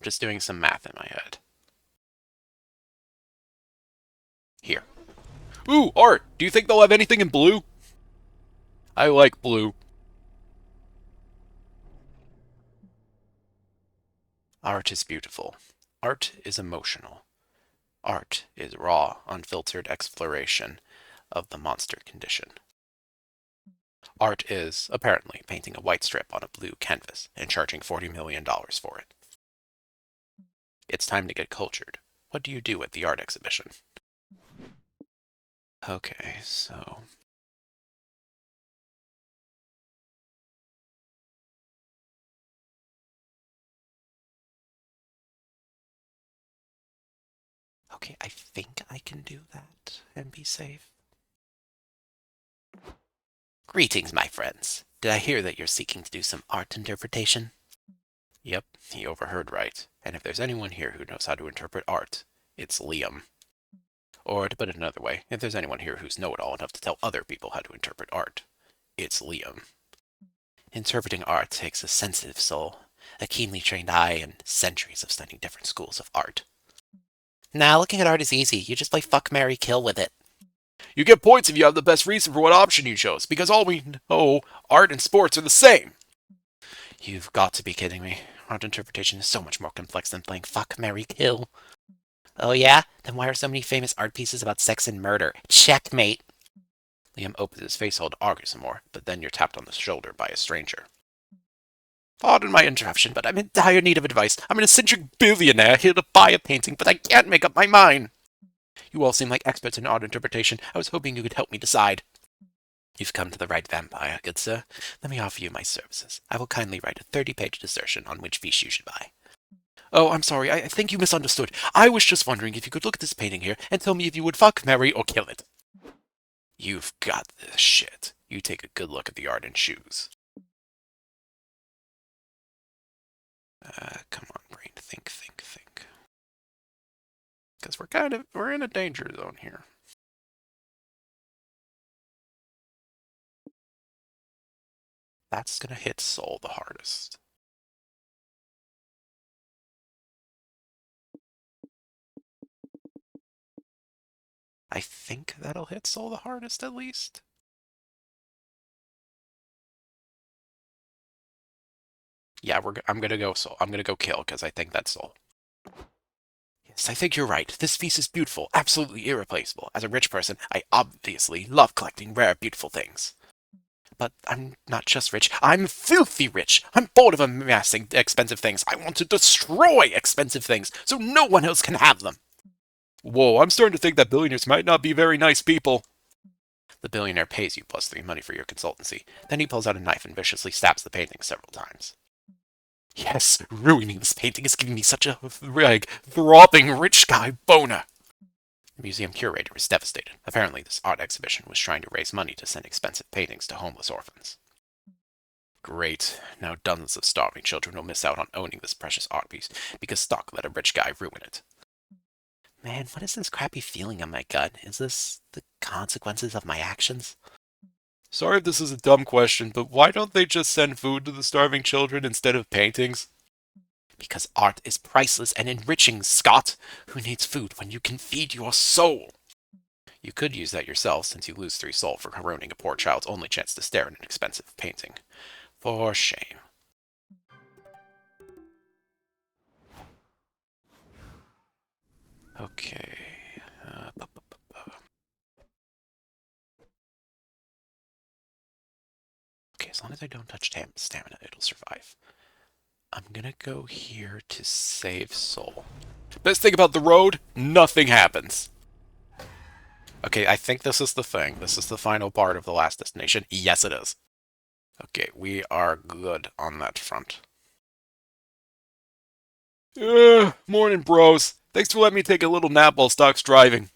Just doing some math in my head. Here. Ooh, Art, do you think they'll have anything in blue? I like blue. Art is beautiful. Art is emotional. Art is raw, unfiltered exploration of the monster condition. Art is, apparently, painting a white strip on a blue canvas and charging $40 million for it. It's time to get cultured. What do you do at the art exhibition? Okay, so... Okay, I think I can do that and be safe. Greetings, my friends. Did I hear that you're seeking to do some art interpretation? Yep, he overheard right. And if there's anyone here who knows how to interpret art, it's Liam. Or to put it another way, if there's anyone here who's know-it-all enough to tell other people how to interpret art, it's Liam. Interpreting art takes a sensitive soul, a keenly trained eye, and centuries of studying different schools of art. Now, looking at art is easy. You just play fuck, marry, kill with it. You get points if you have the best reason for what option you chose, because all we know, art and sports are the same. You've got to be kidding me. Art interpretation is so much more complex than playing fuck, marry, kill. Oh yeah? Then why are so many famous art pieces about sex and murder? Checkmate! Liam opens his face hole to argue some more, but then you're tapped on the shoulder by a stranger. Pardon my interruption, but I'm in dire need of advice. I'm an eccentric billionaire here to buy a painting, but I can't make up my mind. You all seem like experts in art interpretation. I was hoping you could help me decide. You've come to the right vampire, good sir. Let me offer you my services. I will kindly write a 30-page dissertation on which piece you should buy. Oh, I'm sorry. I think you misunderstood. I was just wondering if you could look at this painting here and tell me if you would fuck, marry, or kill it. You've got this shit. You take a good look at the art and choose. Come on, brain. Think. Because we're in a danger zone here. That's gonna hit soul the hardest. I think that'll hit soul the hardest at least. Yeah, I'm gonna go soul. I'm gonna go kill because I think that's soul. Yes, I think you're right. This piece is beautiful, absolutely irreplaceable. As a rich person, I obviously love collecting rare, beautiful things. But I'm not just rich, I'm filthy rich! I'm bored of amassing expensive things. I want to destroy expensive things so no one else can have them. Whoa, I'm starting to think that billionaires might not be very nice people. The billionaire pays you +3 money for your consultancy. Then he pulls out a knife and viciously stabs the painting several times. Yes, ruining this painting is giving me such a, throbbing rich guy boner. The museum curator was devastated. Apparently, this art exhibition was trying to raise money to send expensive paintings to homeless orphans. Great. Now dozens of starving children will miss out on owning this precious art piece because Stok let a rich guy ruin it. Man, what is this crappy feeling in my gut? Is this the consequences of my actions? Sorry if this is a dumb question, but why don't they just send food to the starving children instead of paintings? Because art is priceless and enriching, Scott. Who needs food when you can feed your soul? You could use that yourself, since you lose 3 soul for ruining a poor child's only chance to stare at an expensive painting. For shame. Okay. Okay, as long as I don't touch stamina, it'll survive. I'm gonna go here to save soul. Best thing about the road, nothing happens. Okay, I think this is the thing. This is the final part of the last destination. Yes, it is. Okay, we are good on that front. Morning, bros. Thanks for letting me take a little nap while Stock's driving.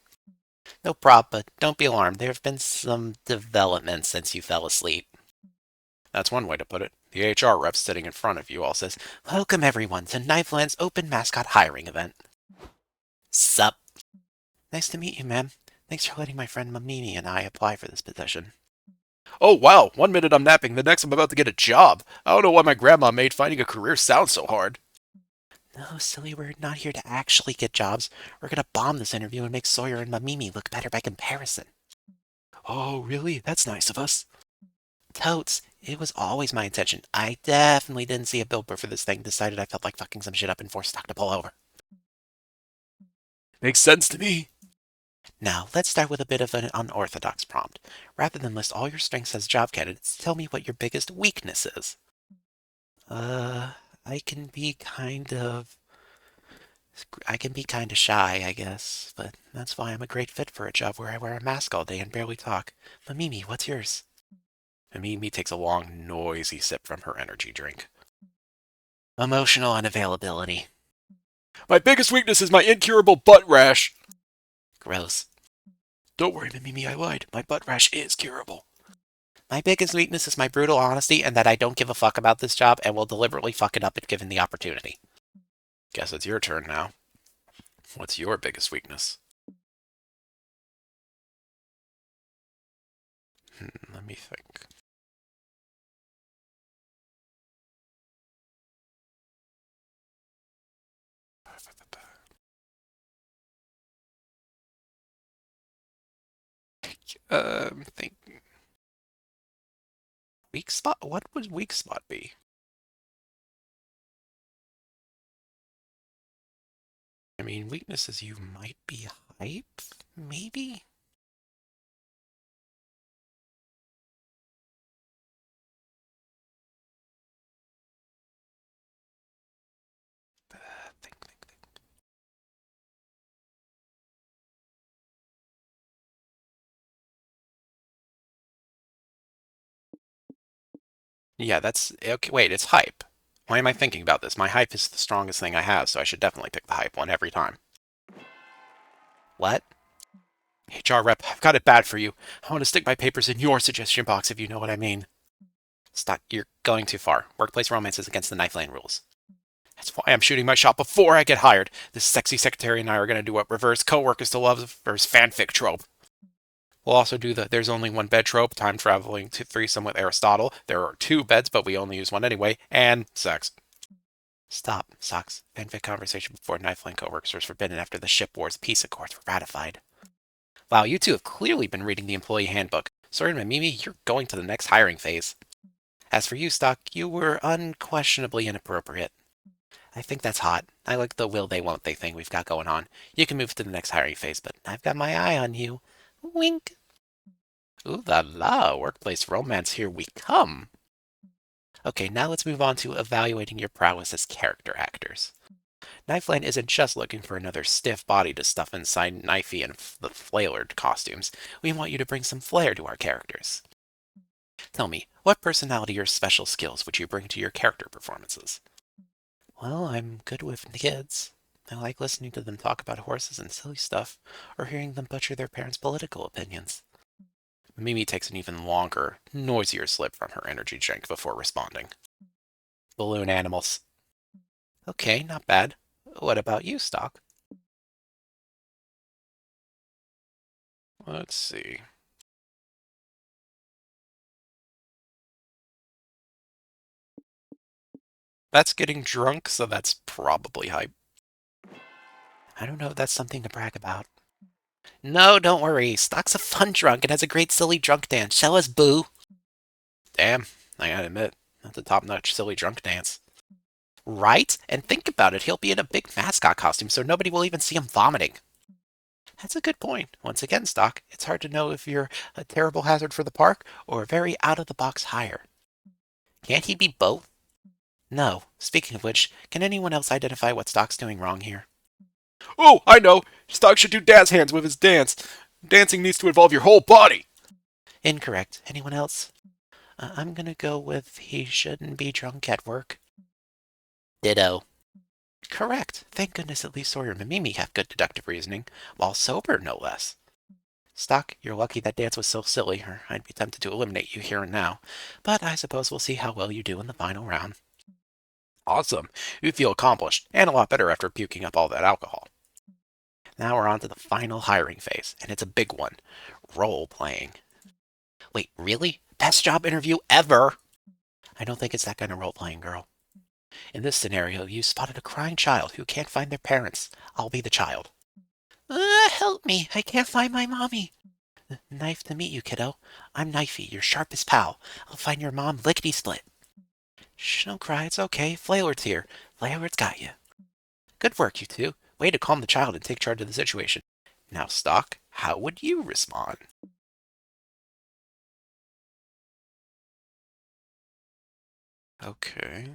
No prob, but don't be alarmed. There have been some developments since you fell asleep. That's one way to put it. The HR rep sitting in front of you all says, "Welcome everyone to Knifeland's open mascot hiring event." Sup? Nice to meet you, ma'am. Thanks for letting my friend Mamimi and I apply for this position. Oh, wow. 1 minute I'm napping, the next I'm about to get a job. I don't know why my grandma made finding a career sound so hard. No, silly, we're not here to actually get jobs. We're gonna bomb this interview and make Sawyer and Mamimi look better by comparison. Oh, really? That's nice of us. Totes, it was always my intention. I definitely didn't see a billboard for this thing, decided I felt like fucking some shit up and forced Stock to pull over. Makes sense to me. Now, let's start with a bit of an unorthodox prompt. Rather than list all your strengths as job candidates, tell me what your biggest weakness is. I can be kind of shy, I guess, but that's why I'm a great fit for a job where I wear a mask all day and barely talk. Mamimi, what's yours? Mamimi takes a long, noisy sip from her energy drink. Emotional unavailability. My biggest weakness is my incurable butt rash. Gross. Don't worry, Mimi, I lied. My butt rash is curable. My biggest weakness is my brutal honesty and that I don't give a fuck about this job and will deliberately fuck it up if given the opportunity. Guess it's your turn now. What's your biggest weakness? Let me think. Think. Weak spot? What would weak spot be? I mean, weaknesses you might be hype, maybe? Think. Yeah, that's okay. Wait, it's hype. Why am I thinking about this? My hype is the strongest thing I have, so I should definitely pick the hype one every time. What? HR rep, I've got it bad for you. I want to stick my papers in your suggestion box if you know what I mean. Stop, you're going too far. Workplace romance is against the knife lane rules. That's why I'm shooting my shot before I get hired. This sexy secretary and I are going to do what reverse co-workers to lovers fanfic trope. We'll also do the there's only one bed trope, time traveling to threesome with Aristotle. There are two beds, but we only use one anyway, and sex. Stop, Socks. Fanfic conversation before knife lane co-workers was forbidden after the Ship Wars peace accords were ratified. Wow, you two have clearly been reading the employee handbook. Sorry, Mimi, you're going to the next hiring phase. As for you, Stok, you were unquestionably inappropriate. I think that's hot. I like the will they won't they thing we've got going on. You can move to the next hiring phase, but I've got my eye on you. Wink. Ooh la la, workplace romance, here we come. Okay, now let's move on to evaluating your prowess as character actors. Knifeline isn't just looking for another stiff body to stuff inside Knifey and the flailered costumes. We want you to bring some flair to our characters. Tell me, what personality or special skills would you bring to your character performances? Well, I'm good with kids. I like listening to them talk about horses and silly stuff, or hearing them butcher their parents' political opinions. Mimi takes an even longer, noisier slip from her energy drink before responding. Balloon animals. Okay, not bad. What about you, Stok? Let's see. That's getting drunk, so that's probably hype. I don't know if that's something to brag about. No, don't worry. Stok's a fun drunk and has a great silly drunk dance. Shall us, boo? Damn, I gotta admit, that's a top-notch silly drunk dance. Right? And think about it, he'll be in a big mascot costume, so nobody will even see him vomiting. That's a good point. Once again, Stok, it's hard to know if you're a terrible hazard for the park or a very out-of-the-box hire. Can't he be both? No. Speaking of which, can anyone else identify what Stok's doing wrong here? Oh, I know! Stock should do dance hands with his dance. Dancing needs to involve your whole body! Incorrect. Anyone else? I'm gonna go with he shouldn't be drunk at work. Ditto. Correct. Thank goodness at least Sawyer and Mimi have good deductive reasoning, while sober, no less. Stok, you're lucky that dance was so silly, or I'd be tempted to eliminate you here and now. But I suppose we'll see how well you do in the final round. Awesome. You feel accomplished, and a lot better after puking up all that alcohol. Now we're on to the final hiring phase, and it's a big one. Role-playing. Wait, really? Best job interview ever? I don't think it's that kind of role-playing, girl. In this scenario, you spotted a crying child who can't find their parents. I'll be the child. Help me. I can't find my mommy. Nice to meet you, kiddo. I'm Knifey, your sharpest pal. I'll find your mom lickety-split. Shh, don't cry. It's okay. Flailward's here. Flailward's got you. Good work, you two. Way to calm the child and take charge of the situation. Now, Stok, how would you respond? Okay.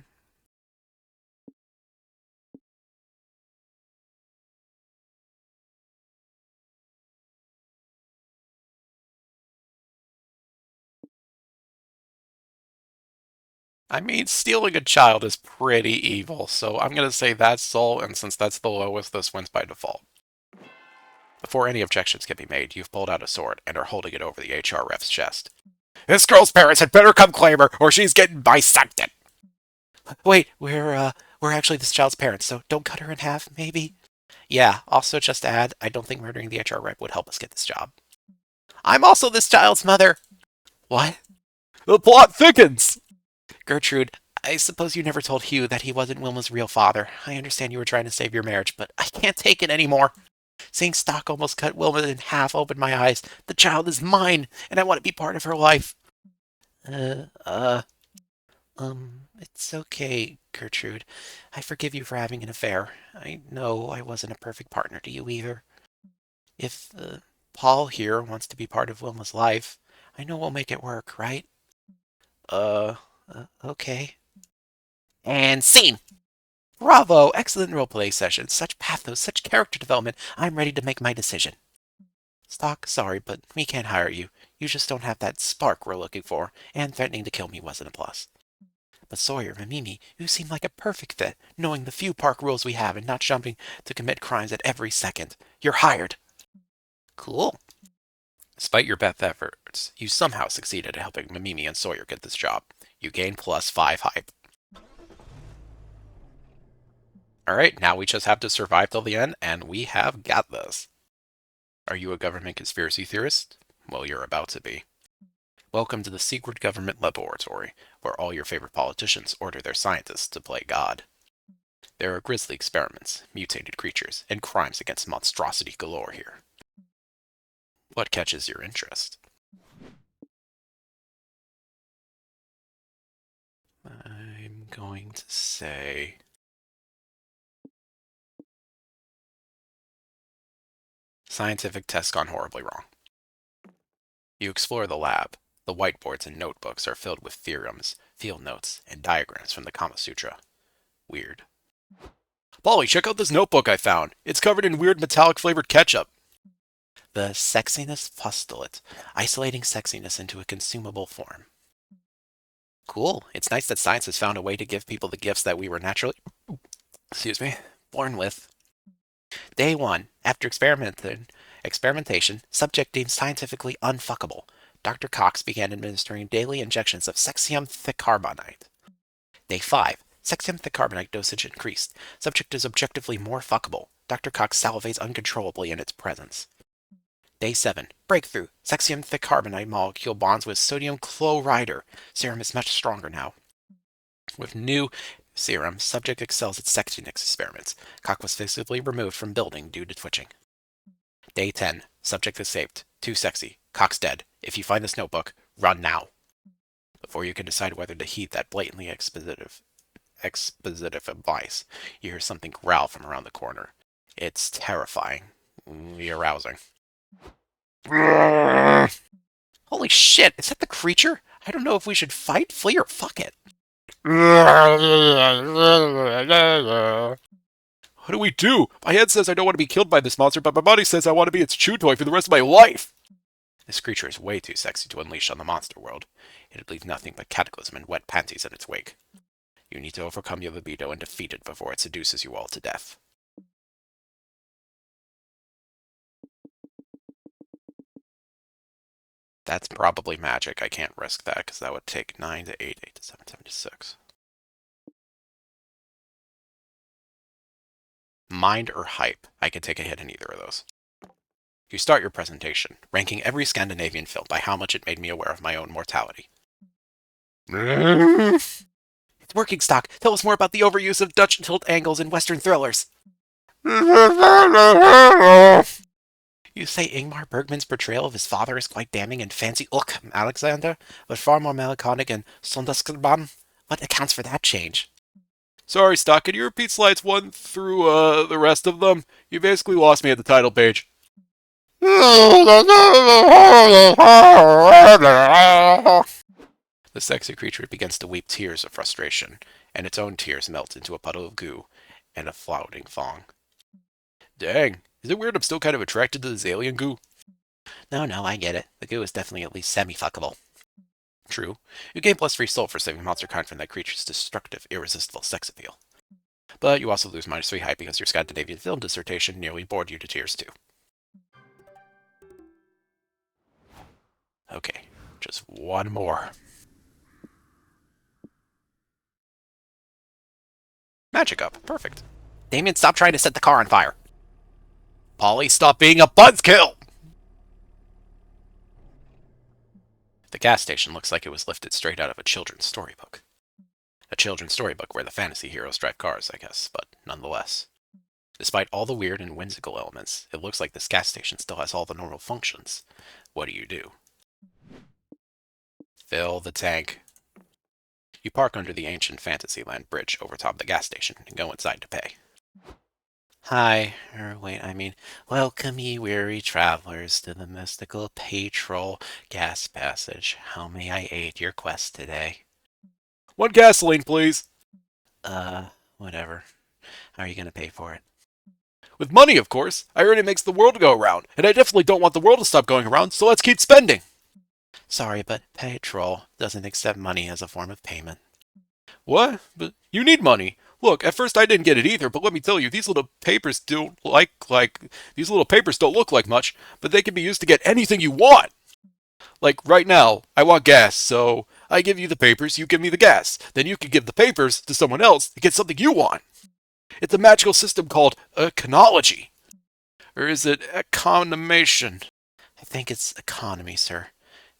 I mean, stealing a child is pretty evil, so I'm going to say that's Soul, and since that's the lowest, this wins by default. Before any objections can be made, you've pulled out a sword and are holding it over the HR ref's chest. This girl's parents had better come claim her, or she's getting bisected! Wait, we're actually this child's parents, so don't cut her in half, maybe? Yeah, also just to add, I don't think murdering the HR rep would help us get this job. I'm also this child's mother! What? The plot thickens! Gertrude, I suppose you never told Hugh that he wasn't Wilma's real father. I understand you were trying to save your marriage, but I can't take it anymore. Seeing Stok almost cut Wilma in half opened my eyes. The child is mine, and I want to be part of her life. It's okay, Gertrude. I forgive you for having an affair. I know I wasn't a perfect partner to you either. If Paul here wants to be part of Wilma's life, I know we'll make it work, right? Okay. And scene! Bravo! Excellent roleplay session. Such pathos, such character development. I'm ready to make my decision. Stok, sorry, but we can't hire you. You just don't have that spark we're looking for, and threatening to kill me wasn't a plus. But Sawyer and Mimi, you seem like a perfect fit, knowing the few park rules we have and not jumping to commit crimes at every second. You're hired. Cool. Despite your best efforts, you somehow succeeded at helping Mimi and Sawyer get this job. You gain +5 hype. Alright, now we just have to survive till the end, and we have got this. Are you a government conspiracy theorist? Well, you're about to be. Welcome to the secret government laboratory, where all your favorite politicians order their scientists to play God. There are grisly experiments, mutated creatures, and crimes against monstrosity galore here. What catches your interest? I'm going to say... scientific tests gone horribly wrong. You explore the lab. The whiteboards and notebooks are filled with theorems, field notes, and diagrams from the Kama Sutra. Weird. Polly, check out this notebook I found. It's covered in weird metallic flavored ketchup. The sexiness postulate, isolating sexiness into a consumable form. Cool. It's nice that science has found a way to give people the gifts that we were naturally, born with. Day 1. After experimentation, subject deemed scientifically unfuckable. Dr. Cox began administering daily injections of sexium thicarbonate. Day 5. Sexium thicarbonate dosage increased. Subject is objectively more fuckable. Dr. Cox salivates uncontrollably in its presence. Day 7. Breakthrough. Sexium thicarbonate molecule bonds with sodium chloride. Serum is much stronger now. With new serum, subject excels at sexiness experiments. Cock was physically removed from building due to twitching. Day 10. Subject is saved. Too sexy. Cock's dead. If you find this notebook, run now. Before you can decide whether to heed that blatantly expositive advice, you hear something growl from around the corner. It's terrifying. Arousing. Holy shit, is that the creature? I don't know if we should fight, flee, or fuck it. What do we do? My head says I don't want to be killed by this monster, but my body says I want to be its chew toy for the rest of my life. This creature is way too sexy to unleash on the monster world. It'd leave nothing but cataclysm and wet panties in its wake. You need to overcome your libido and defeat it before it seduces you all to death. That's probably magic. I can't risk that because that would take 9 to 8, 8 to 7, 7 to 6. Mind or hype. I could take a hit in either of those. You start your presentation, ranking every Scandinavian film by how much it made me aware of my own mortality. It's working, Stok. Tell us more about the overuse of Dutch tilt angles in Western thrillers. You say Ingmar Bergman's portrayal of his father is quite damning and fancy Alexander, but far more melancholic and Sondagsban? What accounts for that change? Sorry, Stok, can you repeat slides 1 through the rest of them? You basically lost me at the title page. The sexy creature begins to weep tears of frustration, and its own tears melt into a puddle of goo and a floating thong. Dang, is it weird I'm still kind of attracted to this alien goo? No, I get it. The goo is definitely at least semi-fuckable. True. You gain +3 soul for saving monster kind from that creature's destructive, irresistible sex appeal. But you also lose -3 hype because your Scandinavian film dissertation nearly bored you to tears too. Okay, just one more. Magic up. Perfect. Damien, stop trying to set the car on fire. Polly, stop being a buzzkill! The gas station looks like it was lifted straight out of a children's storybook. A children's storybook where the fantasy heroes drive cars, I guess, but nonetheless. Despite all the weird and whimsical elements, it looks like this gas station still has all the normal functions. What do? Fill the tank. You park under the ancient Fantasyland bridge over top the gas station and go inside to pay. Welcome ye weary travelers to the mystical Patrol gas passage. How may I aid your quest today? 1 gasoline, please. Whatever. How are you gonna pay for it? With money, of course. I heard it makes the world go around, and I definitely don't want the world to stop going around, so let's keep spending. Sorry, but Patrol doesn't accept money as a form of payment. What? But you need money. Look, at first I didn't get it either, but let me tell you, these little papers don't these little papers don't look like much, but they can be used to get anything you want. Like right now, I want gas, so I give you the papers, you give me the gas. Then you can give the papers to someone else to get something you want. It's a magical system called econology. Or is it economation? I think it's economy, sir.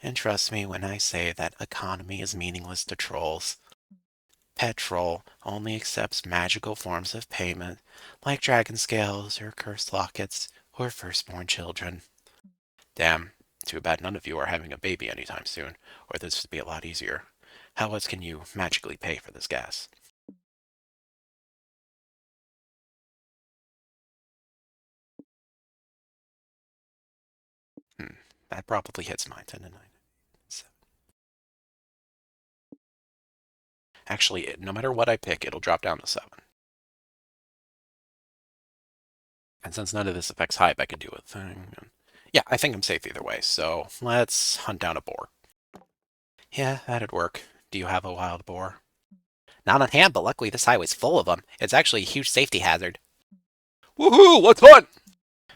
And trust me when I say that economy is meaningless to trolls. Petrol only accepts magical forms of payment, like dragon scales or cursed lockets or firstborn children. Damn, too bad none of you are having a baby anytime soon, or this would be a lot easier. How else can you magically pay for this gas? That probably hits my 10 and 9. 7. Actually, no matter what I pick, it'll drop down to 7. And since none of this affects hype, I can do a thing. Yeah, I think I'm safe either way, so let's hunt down a boar. Yeah, that'd work. Do you have a wild boar? Not on hand, but luckily this highway's full of them. It's actually a huge safety hazard. Woohoo! Let's hunt!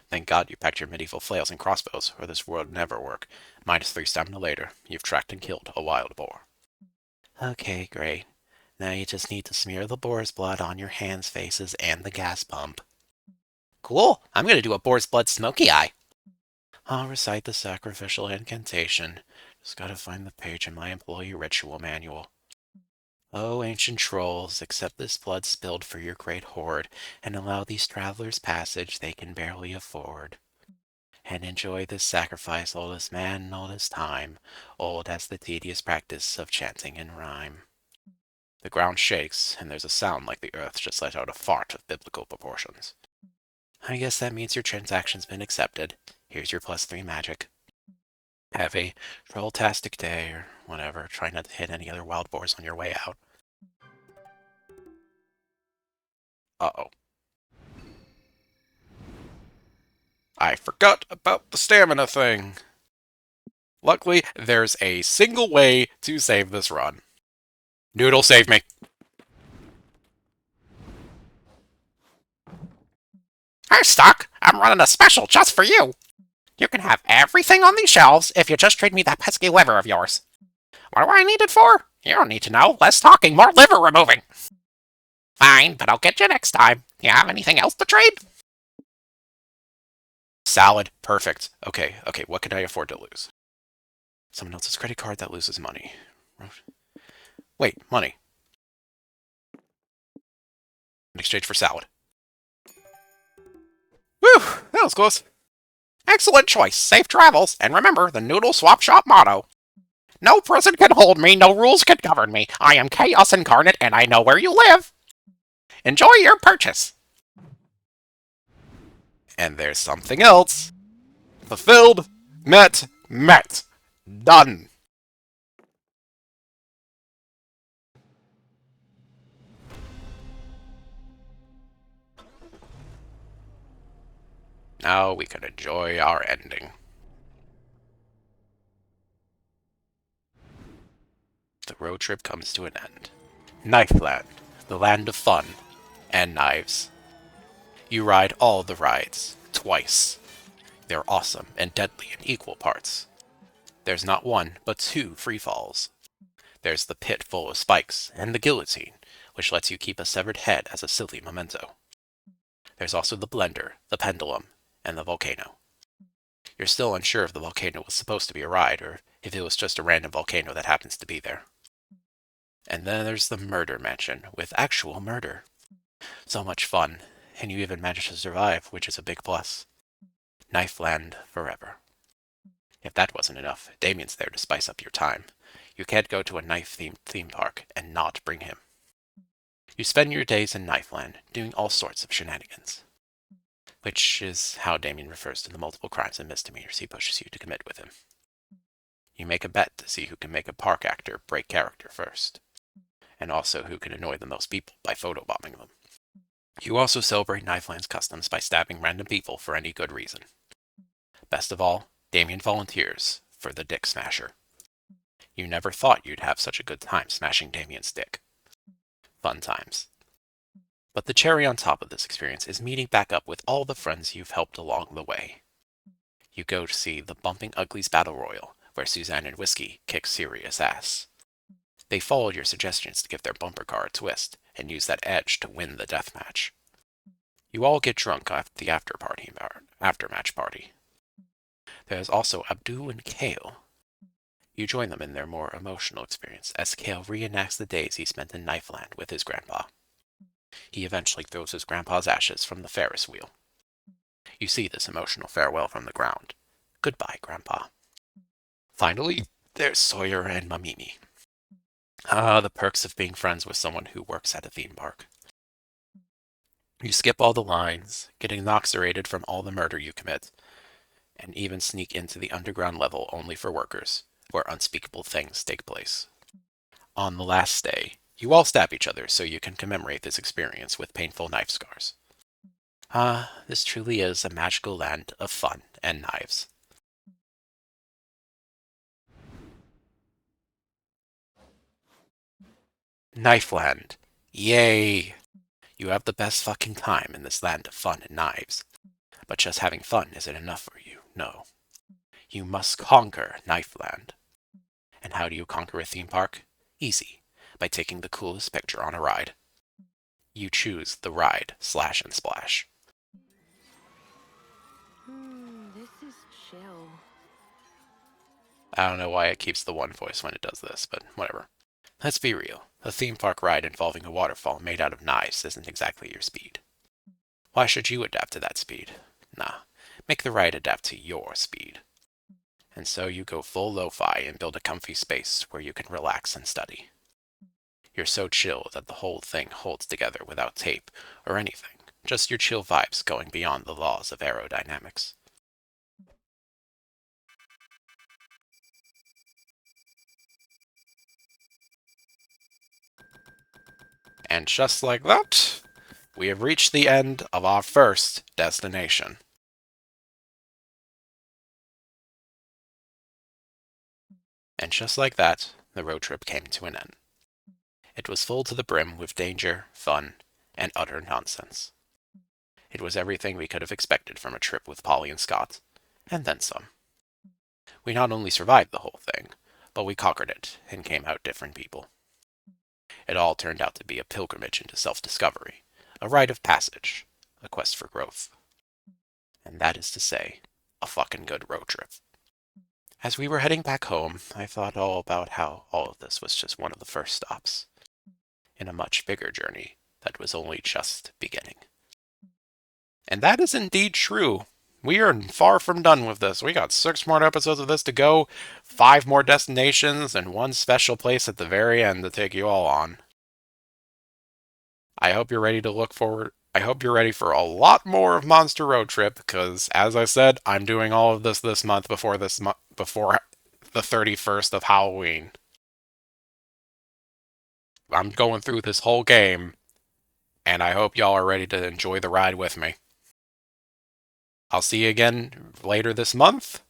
Thank God you packed your medieval flails and crossbows, or this would never work. -3 stamina later, you've tracked and killed a wild boar. Okay, great. Now you just need to smear the boar's blood on your hands, faces, and the gas pump. Cool! I'm gonna do a boar's blood smoky eye. I'll recite the sacrificial incantation. Just gotta find the page in my employee ritual manual. Oh, ancient trolls, accept this blood spilled for your great hoard, and allow these travelers passage they can barely afford. And enjoy this sacrifice, oldest man, oldest time, old as the tedious practice of chanting in rhyme. The ground shakes, and there's a sound like the earth just let out a fart of biblical proportions. I guess that means your transaction's been accepted. Here's your +3 magic. Have a troll-tastic day, or whatever. Try not to hit any other wild boars on your way out. Uh-oh. I forgot about the stamina thing. Luckily, there's a single way to save this run. Noodle, save me. Hey, Stok! I'm running a special just for you! You can have everything on these shelves if you just trade me that pesky liver of yours. What do I need it for? You don't need to know. Less talking, more liver removing. Fine, but I'll get you next time. You have anything else to trade? Salad. Perfect. Okay, what can I afford to lose? Someone else's credit card that loses money. Wait, money. In exchange for salad. Whew, that was close. Excellent choice. Safe travels. And remember the Noodle Swap Shop motto. No prison can hold me, no rules can govern me. I am chaos incarnate and I know where you live. Enjoy your purchase. And there's something else. Fulfilled. Met. Done. Now we can enjoy our ending. The road trip comes to an end. Knifeland, the land of fun and knives. You ride all the rides, twice. They're awesome and deadly in equal parts. There's not one, but 2 free falls. There's the pit full of spikes, and the guillotine, which lets you keep a severed head as a silly memento. There's also the blender, the pendulum, and the volcano. You're still unsure if the volcano was supposed to be a ride, or if it was just a random volcano that happens to be there. And then there's the murder mansion, with actual murder. So much fun, and you even managed to survive, which is a big plus. Knifeland forever. If that wasn't enough, Damien's there to spice up your time. You can't go to a knife-themed theme park and not bring him. You spend your days in Knifeland doing all sorts of shenanigans, which is how Damien refers to the multiple crimes and misdemeanors he pushes you to commit with him. You make a bet to see who can make a park actor break character first, and also who can annoy the most people by photobombing them. You also celebrate Knifeland's customs by stabbing random people for any good reason. Best of all, Damien volunteers for the Dick Smasher. You never thought you'd have such a good time smashing Damien's dick. Fun times. But the cherry on top of this experience is meeting back up with all the friends you've helped along the way. You go to see the Bumping Uglies Battle Royal, where Suzanne and Whiskey kick serious ass. They followed your suggestions to give their bumper car a twist, and use that edge to win the deathmatch. You all get drunk at the aftermatch party. There's also Abdul and Kale. You join them in their more emotional experience, as Kale reenacts the days he spent in Knifeland with his grandpa. He eventually throws his grandpa's ashes from the Ferris wheel. You see this emotional farewell from the ground. Goodbye, Grandpa. Finally, there's Sawyer and Mamimi. Ah, the perks of being friends with someone who works at a theme park. You skip all the lines, get incarcerated from all the murder you commit, and even sneak into the underground level only for workers, where unspeakable things take place. On the last day, you all stab each other so you can commemorate this experience with painful knife scars. Ah, this truly is a magical land of fun and knives. Knifeland. Yay! You have the best fucking time in this land of fun and knives. But just having fun isn't enough for you, no. You must conquer Knifeland. And how do you conquer a theme park? Easy, by taking the coolest picture on a ride. You choose the ride Slash and Splash. This is chill. I don't know why it keeps the one voice when it does this, but whatever. Let's be real. A theme park ride involving a waterfall made out of knives isn't exactly your speed. Why should you adapt to that speed? Nah, make the ride adapt to your speed. And so you go full lo-fi and build a comfy space where you can relax and study. You're so chill that the whole thing holds together without tape or anything, just your chill vibes going beyond the laws of aerodynamics. And just like that, we have reached the end of our first destination. And just like that, the road trip came to an end. It was full to the brim with danger, fun, and utter nonsense. It was everything we could have expected from a trip with Polly and Scott, and then some. We not only survived the whole thing, but we conquered it and came out different people. It all turned out to be a pilgrimage into self-discovery, a rite of passage, a quest for growth. And that is to say, a fucking good road trip. As we were heading back home, I thought all about how all of this was just one of the first stops in a much bigger journey that was only just beginning. And that is indeed true. We are far from done with this. We got 6 more episodes of this to go, 5 more destinations, and 1 special place at the very end to take you all on. I hope you're ready to look forward. I hope you're ready for a lot more of Monster Road Trip, because, as I said, I'm doing all of this month before the 31st of Halloween. I'm going through this whole game, and I hope y'all are ready to enjoy the ride with me. I'll see you again later this month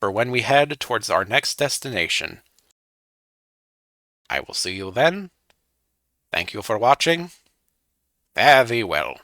for when we head towards our next destination. I will see you then. Thank you for watching. Fare thee well.